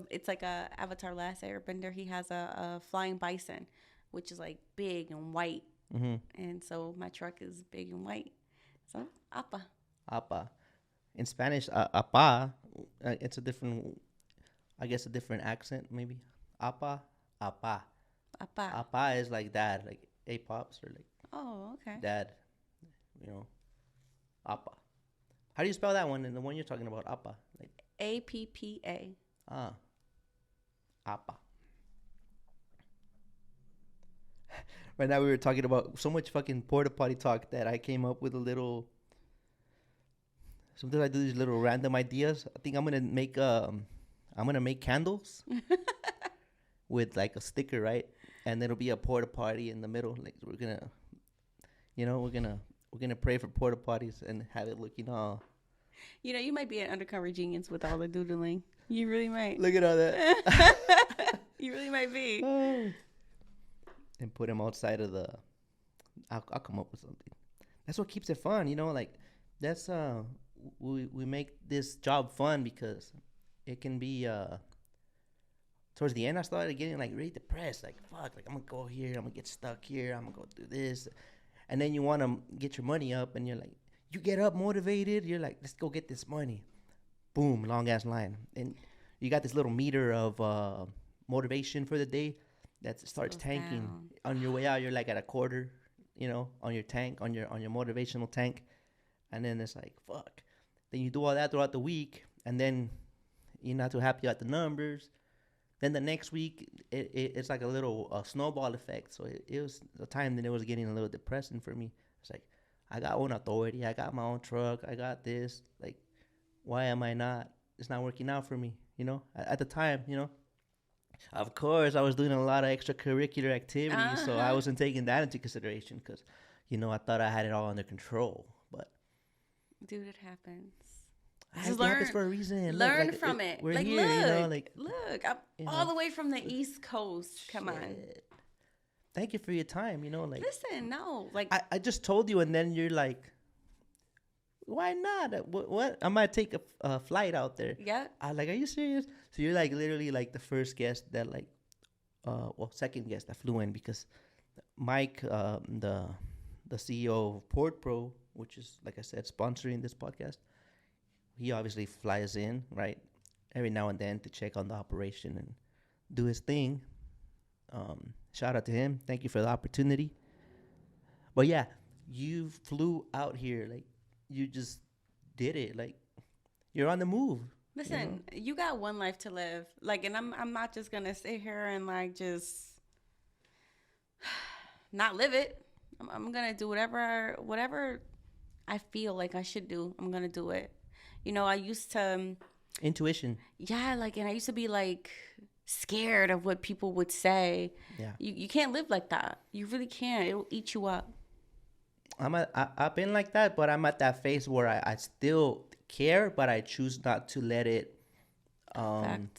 It's like a Avatar Last Airbender. He has a flying bison, which is like big and white. Mm-hmm. And so my truck is big and white. So apa. Apa. In Spanish, apa, it's a different, I guess, a different accent, maybe. Apa, apa. Apa. Apa is like dad, like hey pops, or like Oh, okay. dad, you know. Apa. How do you spell that one? And the one you're talking about, apa, like APPA. ah, apa. Right now we were talking about so much fucking porta potty talk that I came up with a little. Sometimes I do these little random ideas. I think I'm gonna make candles with like a sticker, right? And there'll be a porta potty in the middle. Like we're gonna, we're gonna pray for porta potties and have it looking all. You know, you might be an undercover genius with all the doodling. You really might. Look at all that. You really might be. And put them outside of the. I'll come up with something. That's what keeps it fun, like that's we make this job fun because it can be towards the end I started getting like really depressed, like fuck, like I'm gonna go here, I'm gonna get stuck here, I'm gonna go do this, and then you want to get your money up and you're like, you get up motivated, you're like, let's go get this money, boom, long ass line, and you got this little meter of motivation for the day that starts tanking down. on your way out. You're like at a quarter, on your tank, on your motivational tank, and then it's like fuck. Then you do all that throughout the week, and then you're not too happy about the numbers. Then the next week, it's like a little snowball effect. So it was a time that it was getting a little depressing for me. It's like, I got own authority, I got my own truck, I got this. Like, why am I not? It's not working out for me, At the time, Of course, I was doing a lot of extracurricular activities, so I wasn't taking that into consideration because, I thought I had it all under control. But dude, it happens. it happens for a reason. Learn from it. We're like, here, look, I'm all the way from the East Coast. Come on. Thank you for your time. Listen, no, like I just told you, and then you're like, why not? What? I might take a flight out there. Yeah. I like, are you serious? So you're like literally like the first guest that second guest that flew in because Mike, the CEO of Port Pro, which is, like I said, sponsoring this podcast, he obviously flies in, right, every now and then to check on the operation and do his thing. Shout out to him. Thank you for the opportunity. But yeah, you flew out here. Like, you just did it. Like, you're on the move. Listen, you got one life to live. Like, and I'm not just gonna sit here and like just not live it. I'm gonna do whatever I feel like I should do. I'm gonna do it. I used to intuition. Yeah, like, and I used to be like scared of what people would say. Yeah, you can't live like that. You really can't. It'll eat you up. I've been like that, but I'm at that phase where I still care, but I choose not to let it. I'm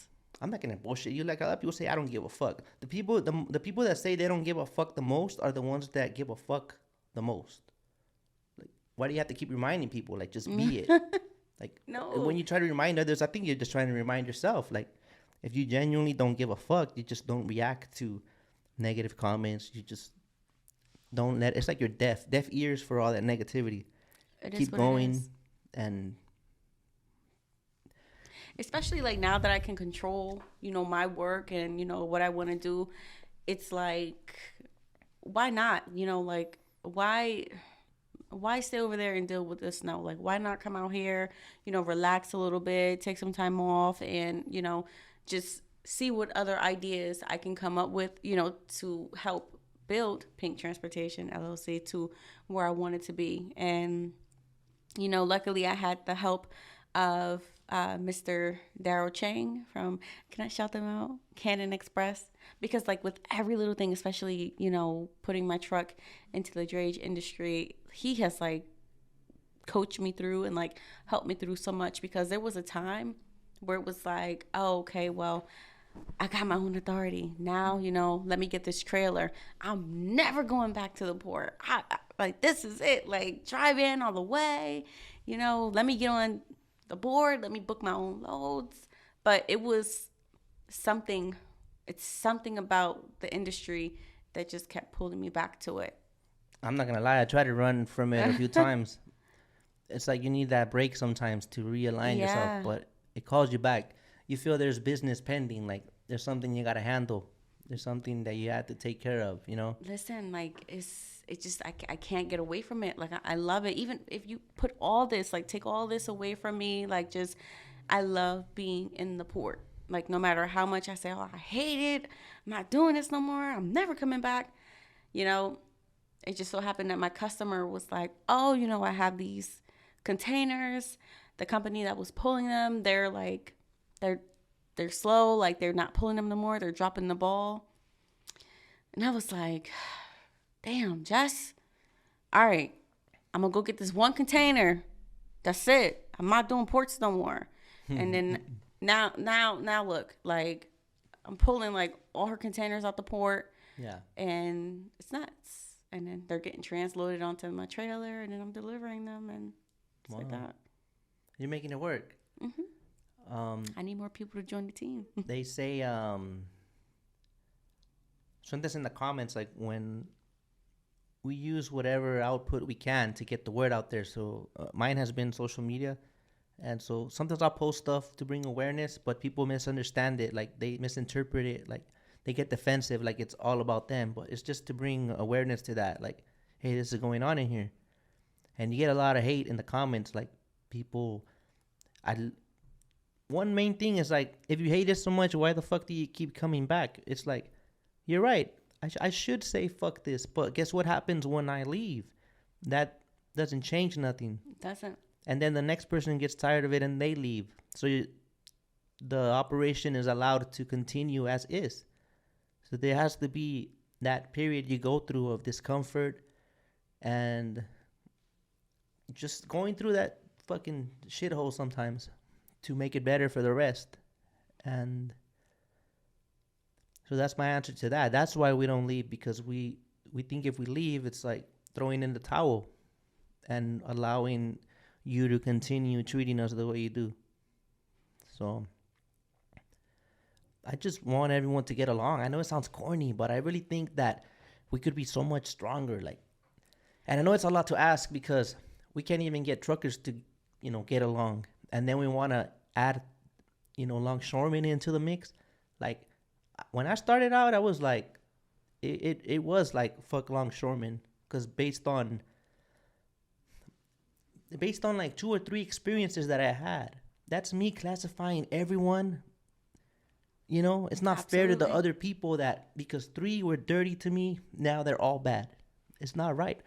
not gonna bullshit you. Like, a lot of people say I don't give a fuck. The people that say they don't give a fuck the most are the ones that give a fuck the most. Like, why do you have to keep reminding people? Like, just be it. Like, no. When you try to remind others, I think you're just trying to remind yourself. Like, if you genuinely don't give a fuck, you just don't react to negative comments. You just don't let. It's like you're deaf ears for all that negativity. Keep going, and especially like now that I can control, my work and what I want to do. It's like, why not? Like, why stay over there and deal with the snow? Like, why not come out here? Relax a little bit, take some time off, and just see what other ideas I can come up with. To help build Pink Transportation LLC to where I want it to be. And, luckily I had the help of Mr. Darryl Chang from, can I shout them out? Cannon Express. Because like with every little thing, especially, putting my truck into the drayage industry, he has like coached me through and like helped me through so much, because there was a time where it was like, oh, okay, well, I got my own authority. Now, let me get this trailer. I'm never going back to the port. I like, this is it. Like, drive in all the way. Let me get on the board. Let me book my own loads. But it was something, it's something about the industry that just kept pulling me back to it. I'm not gonna lie. I tried to run from it a few times. It's like you need that break sometimes to realign yourself, Yeah. but it calls you back. You feel there's business pending, like there's something you gotta handle. There's something that you have to take care of, you know? Listen, like it's just I can't get away from it. Like I love it. Even if you put all this, like take all this away from me, like just I love being in the port. Like no matter how much I say, oh, I hate it. I'm not doing this no more. I'm never coming back. You know, it just so happened that my customer was like, oh, I have these containers. The company that was pulling them, they're they're slow. Like they're not pulling them no more. They're dropping the ball. And I was like, damn, Jess. All right, I'm gonna go get this one container. That's it. I'm not doing ports no more. And then now look, like I'm pulling like all her containers out the port, Yeah. and it's nuts. And then they're getting transloaded onto my trailer, and then I'm delivering them, and it's like Wow. that. You're making it work. I need more people to join the team. They say something in the comments like when we use whatever output we can to get the word out there. So mine has been social media, and so sometimes I'll post stuff to bring awareness, but people misunderstand it, like they misinterpret it, like they get defensive, like it's all about them. But it's just to bring awareness to that, like, hey, this is going on in here, and you get a lot of hate in the comments, like people. I One main thing is like, if you hate it so much, why the fuck do you keep coming back? It's like, you're right. I should say fuck this, but guess what happens when I leave? That doesn't change nothing. Doesn't. And then the next person gets tired of it and they leave. So the operation is allowed to continue as is. So there has to be that period you go through of discomfort and just going through that fucking shithole sometimes to make it better for the rest. And so that's my answer to that. That's why we don't leave, because we think if we leave, it's like throwing in the towel and allowing you to continue treating us the way you do. So I just want everyone to get along. I know it sounds corny, but I really think that we could be so much stronger. Like, and I know it's a lot to ask because we can't even get truckers to, get along. And then we want to add, longshoremen into the mix. Like, when I started out, I was like, it was like fuck longshoremen, because based on like 2 or 3 experiences that I had, that's me classifying everyone. It's not fair to the Absolutely. other people that because 3 were dirty to me, now they're all bad. It's not right.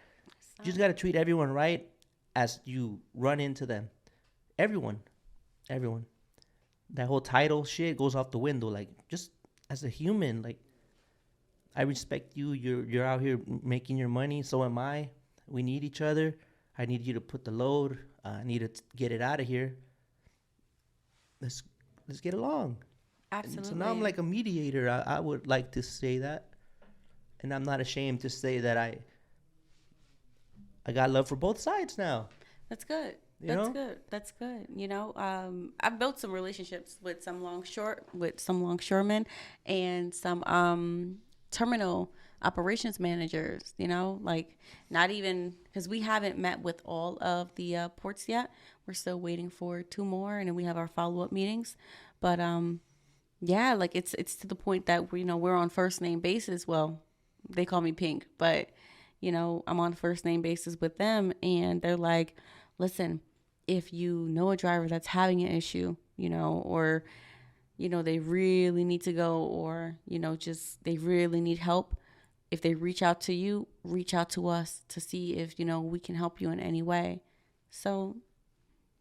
You just got to treat everyone right as you run into them. Everyone. Everyone. That whole title shit goes off the window. Like, just as a human, like, I respect you. You're out here making your money. So am I. We need each other. I need you to put the load. I need to get it out of here. Let's let's get along. And so now I'm Absolutely. like a mediator. I would like to say that, and I'm not ashamed to say that I got love for both sides now. That's good. You That's know? good. That's good. I've built some relationships with some longshoremen and some terminal operations managers. Like not even because we haven't met with all of the ports yet. We're still waiting for 2 more, and then we have our follow up meetings. But yeah, like it's to the point that we're on first name basis. Well, they call me Pink, but I'm on first name basis with them, and they're like, listen, if you know a driver that's having an issue, or they really need to go, or just they really need help, if they reach out to you, reach out to us to see if we can help you in any way. So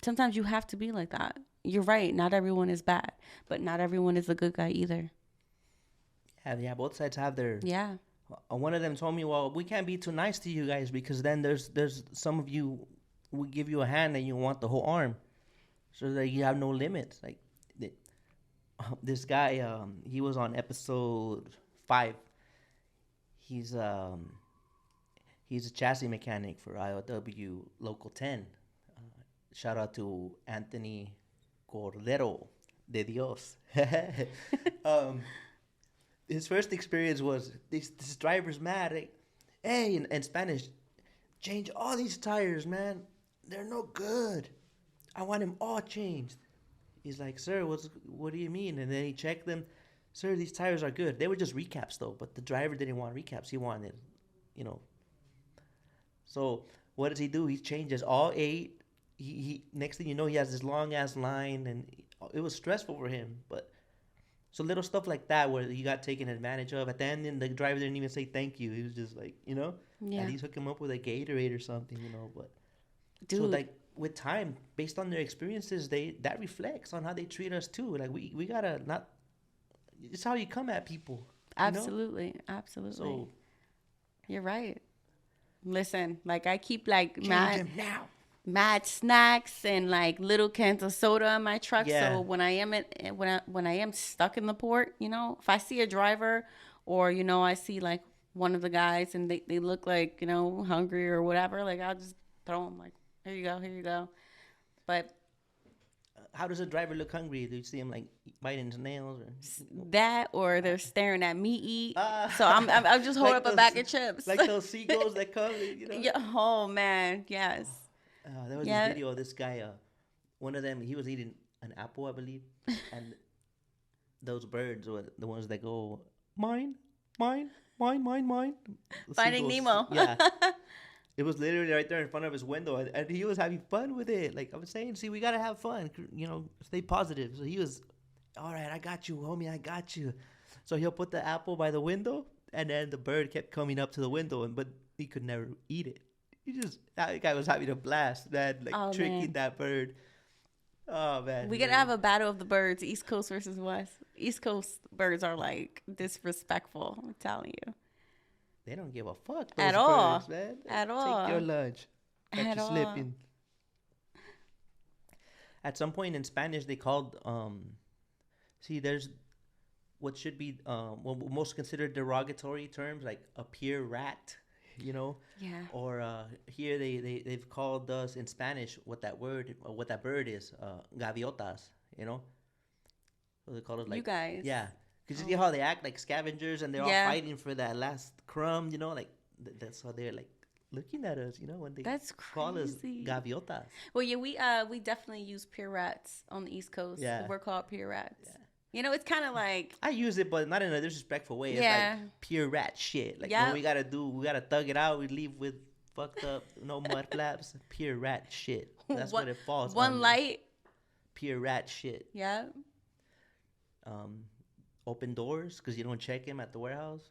sometimes you have to be like that. You're right. Not everyone is bad, but not everyone is a good guy either. Yeah. Both sides have their. Yeah. One of them told me, "Well, we can't be too nice to you guys because then there's some of you we give you a hand and you want the whole arm, so that you have no limits." Like this guy, he was on episode 5. He's um he's a chassis mechanic for IOW Local 10. Shout out to Anthony Cordero. de Dios. um, his first experience was this driver's mad. Like, hey, in Spanish, change all these tires, man. They're no good. I want them all changed. He's like, sir, what do you mean? And then he checked them. Sir, these tires are good. They were just recaps though, but the driver didn't want recaps. He wanted, you know. So what does he do? He changes all eight. He next thing you know, he has this long ass line, and it was stressful for him. But so little stuff like that where he got taken advantage of. At the end, and the driver didn't even say thank you. He was just like, Yeah. at least hook him up with a Gatorade or something, But Dude. so like with time, based on their experiences, that reflects on how they treat us too. Like we gotta not. It's how you come at people. Absolutely. Absolutely. So you're right. Listen, like I keep like change them now. mad snacks and like little cans of soda in my truck. Yeah. So when I am stuck in the port, if I see a driver or I see like one of the guys and they look like hungry or whatever, like I'll just throw them like, here you go. But how does a driver look hungry? Do you see him like biting his nails or that, or they're staring at me eat? So I'm just hold like up a those- bag of chips. like those seagulls that come, Yeah, oh man, yes. There was this video of this guy. One of them, he was eating an apple, I believe, and those birds were the ones that go mine, mine, mine, mine, mine. The Finding seagulls, Nemo. Yeah. It was literally right there in front of his window, and he was having fun with it. Like I was saying, see, we gotta have fun, stay positive. So he was, all right, I got you, homie, I got you. So he'll put the apple by the window, and then the bird kept coming up to the window, but he could never eat it. That guy was having a blast, man, like tricking that bird. Oh man, We gotta have a battle of the birds, East Coast versus West. East Coast birds are like disrespectful. I'm telling you. They don't give a fuck At those all. birds, man. At all. Take your lunch. Catch At you all. slipping. At some point in Spanish, they called there's what should be most considered derogatory terms like a peer rat, Yeah. or here they've called us in Spanish what that bird is, gaviotas, so they call it like You guys. yeah. Because you see how they act like scavengers, and they're all fighting for that last crumb, like that's how they're like looking at us, when they That's call us crazy. gaviotas. Well, yeah, we definitely use peer rats on the East Coast. Yeah. We're called peer rats. Yeah. It's kind of like I use it, but not in a disrespectful way. It's Yeah. like pure rat shit. Like Yeah. when we gotta thug it out. We leave with fucked up, no mud flaps. Pure rat shit. That's what it falls. one under. light. Pure rat shit. Yeah. Open doors because you don't check him at the warehouse.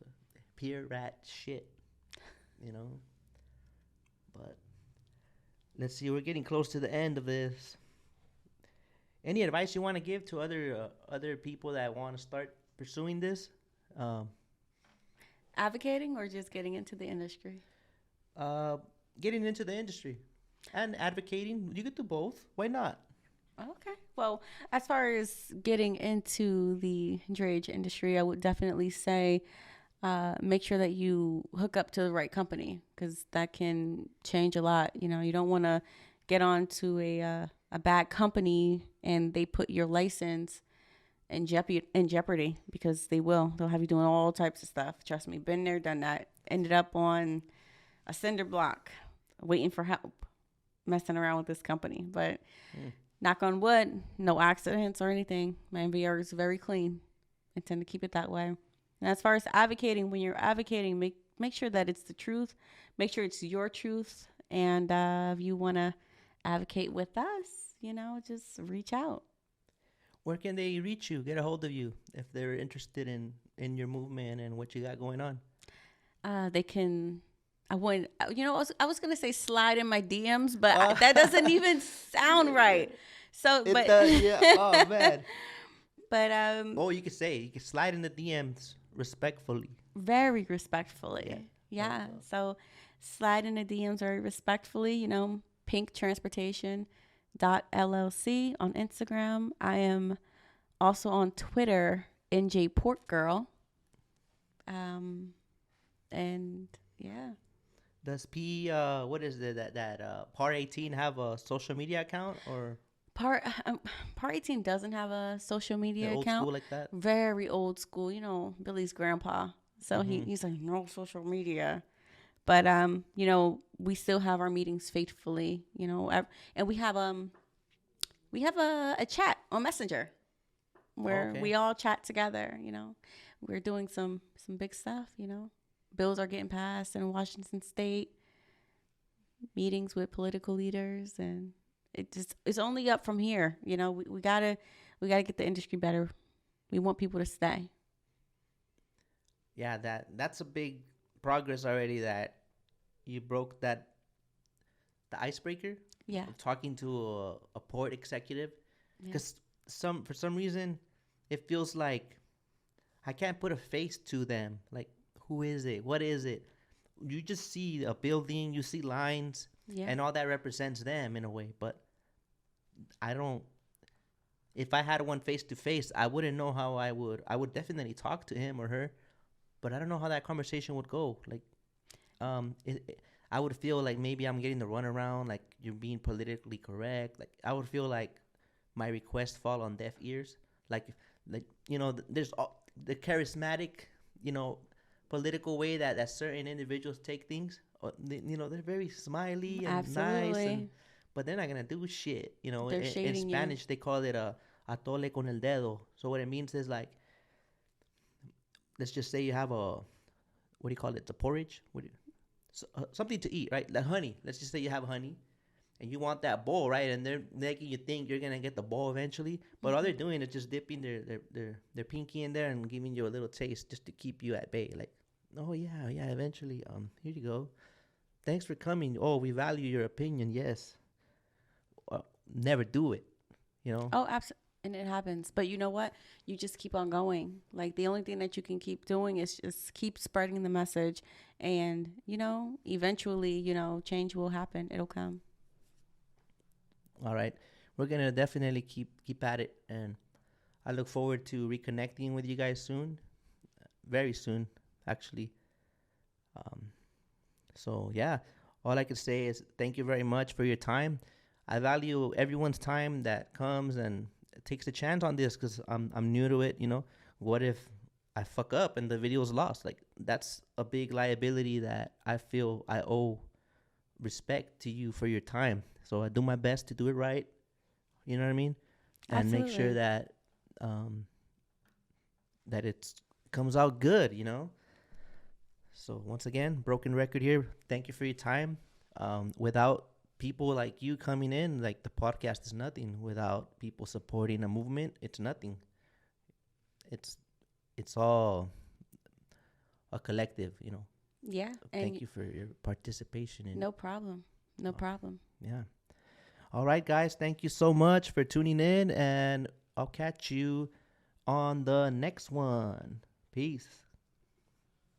Pure rat shit. But let's see. We're getting close to the end of this. Any advice you want to give to other people that want to start pursuing this? Advocating or just getting into the industry? Getting into the industry and advocating. You could do both. Why not? Okay. Well, as far as getting into the drayage industry, I would definitely say make sure that you hook up to the right company, because that can change a lot. You don't want to get on to a bad company and they put your license in jeopardy, because they will. They'll have you doing all types of stuff. Trust me, been there, done that. Ended up on a cinder block waiting for help, messing around with this company. But knock on wood, no accidents or anything. My NVR is very clean. I tend to keep it that way. And as far as advocating, when you're advocating, make sure that it's the truth. Make sure it's your truth. And if you want to advocate with us, just reach out. Where can they reach you, get a hold of you, if they're interested in your movement and what you got going on? They can. I was gonna say slide in my DMs, but that doesn't even sound right. So, It does, yeah. Oh man. But You can slide in the DMs respectfully. very respectfully. Yeah. So slide in the DMs very respectfully. Pink Transportation LLC on Instagram. I am also on Twitter, NJ Port Girl. And yeah. Does P what is it that PAR 18 have a social media account or Part 18 doesn't have a social They're media old account. school like that. Very old school, Billy's grandpa. So Mm-hmm. he's like, no social media. But we still have our meetings faithfully, and we have a chat on Messenger where Okay. we all chat together, We're doing some big stuff, Bills are getting passed in Washington State, meetings with political leaders, and it's only up from here. We gotta get the industry better. We want people to stay. Yeah, that's a big progress already. That you broke the icebreaker. Yeah. Talking to a port executive, Yeah. because for some reason it feels like I can't put a face to them. Like, who is it? What is it? You just see a building, you see lines, Yeah. and all that represents them in a way. But I don't. If I had one face to face, I wouldn't know how I would. I would definitely talk to him or her, but I don't know how that conversation would go. Like, I would feel like maybe I'm getting the runaround, like you're being politically correct. Like, I would feel like my requests fall on deaf ears. Like, there's the charismatic, political way that certain individuals take things. They're very smiley and nice, Absolutely. but they're not gonna do shit. They're In shading you. Spanish they call it a atole con el dedo. So what it means is, like, let's just say you have what do you call it? The porridge. Something to eat, right? Like honey. Let's just say you have honey, and you want that bowl, right? And they're making you think you're gonna get the bowl eventually, but all they're doing is just dipping their pinky in there and giving you a little taste just to keep you at bay. Like, oh yeah, eventually. Here you go. Thanks for coming. Oh, we value your opinion. Yes. Never do it. Oh, absolutely. And it happens. But you know what? You just keep on going. Like, the only thing that you can keep doing is just keep spreading the message. And, eventually, change will happen. It'll come. All right. We're gonna definitely keep at it, and I look forward to reconnecting with you guys soon, very soon, actually. Um, so yeah, all I can say is thank you very much for your time. I value everyone's time that comes and takes a chance on this, because I'm new to it. What if I fuck up and the video's lost? Like, that's a big liability that I feel I owe respect to you for your time. So I do my best to do it right. You know what I mean? And Absolutely. make sure that that it comes out good. So once again, broken record here. Thank you for your time. Without people like you coming in, like, the podcast is nothing. Without people supporting a movement, it's nothing. It's all a collective. Yeah. Thank you for your participation in. No problem. No problem. Yeah. All right, guys. Thank you so much for tuning in, and I'll catch you on the next one. Peace.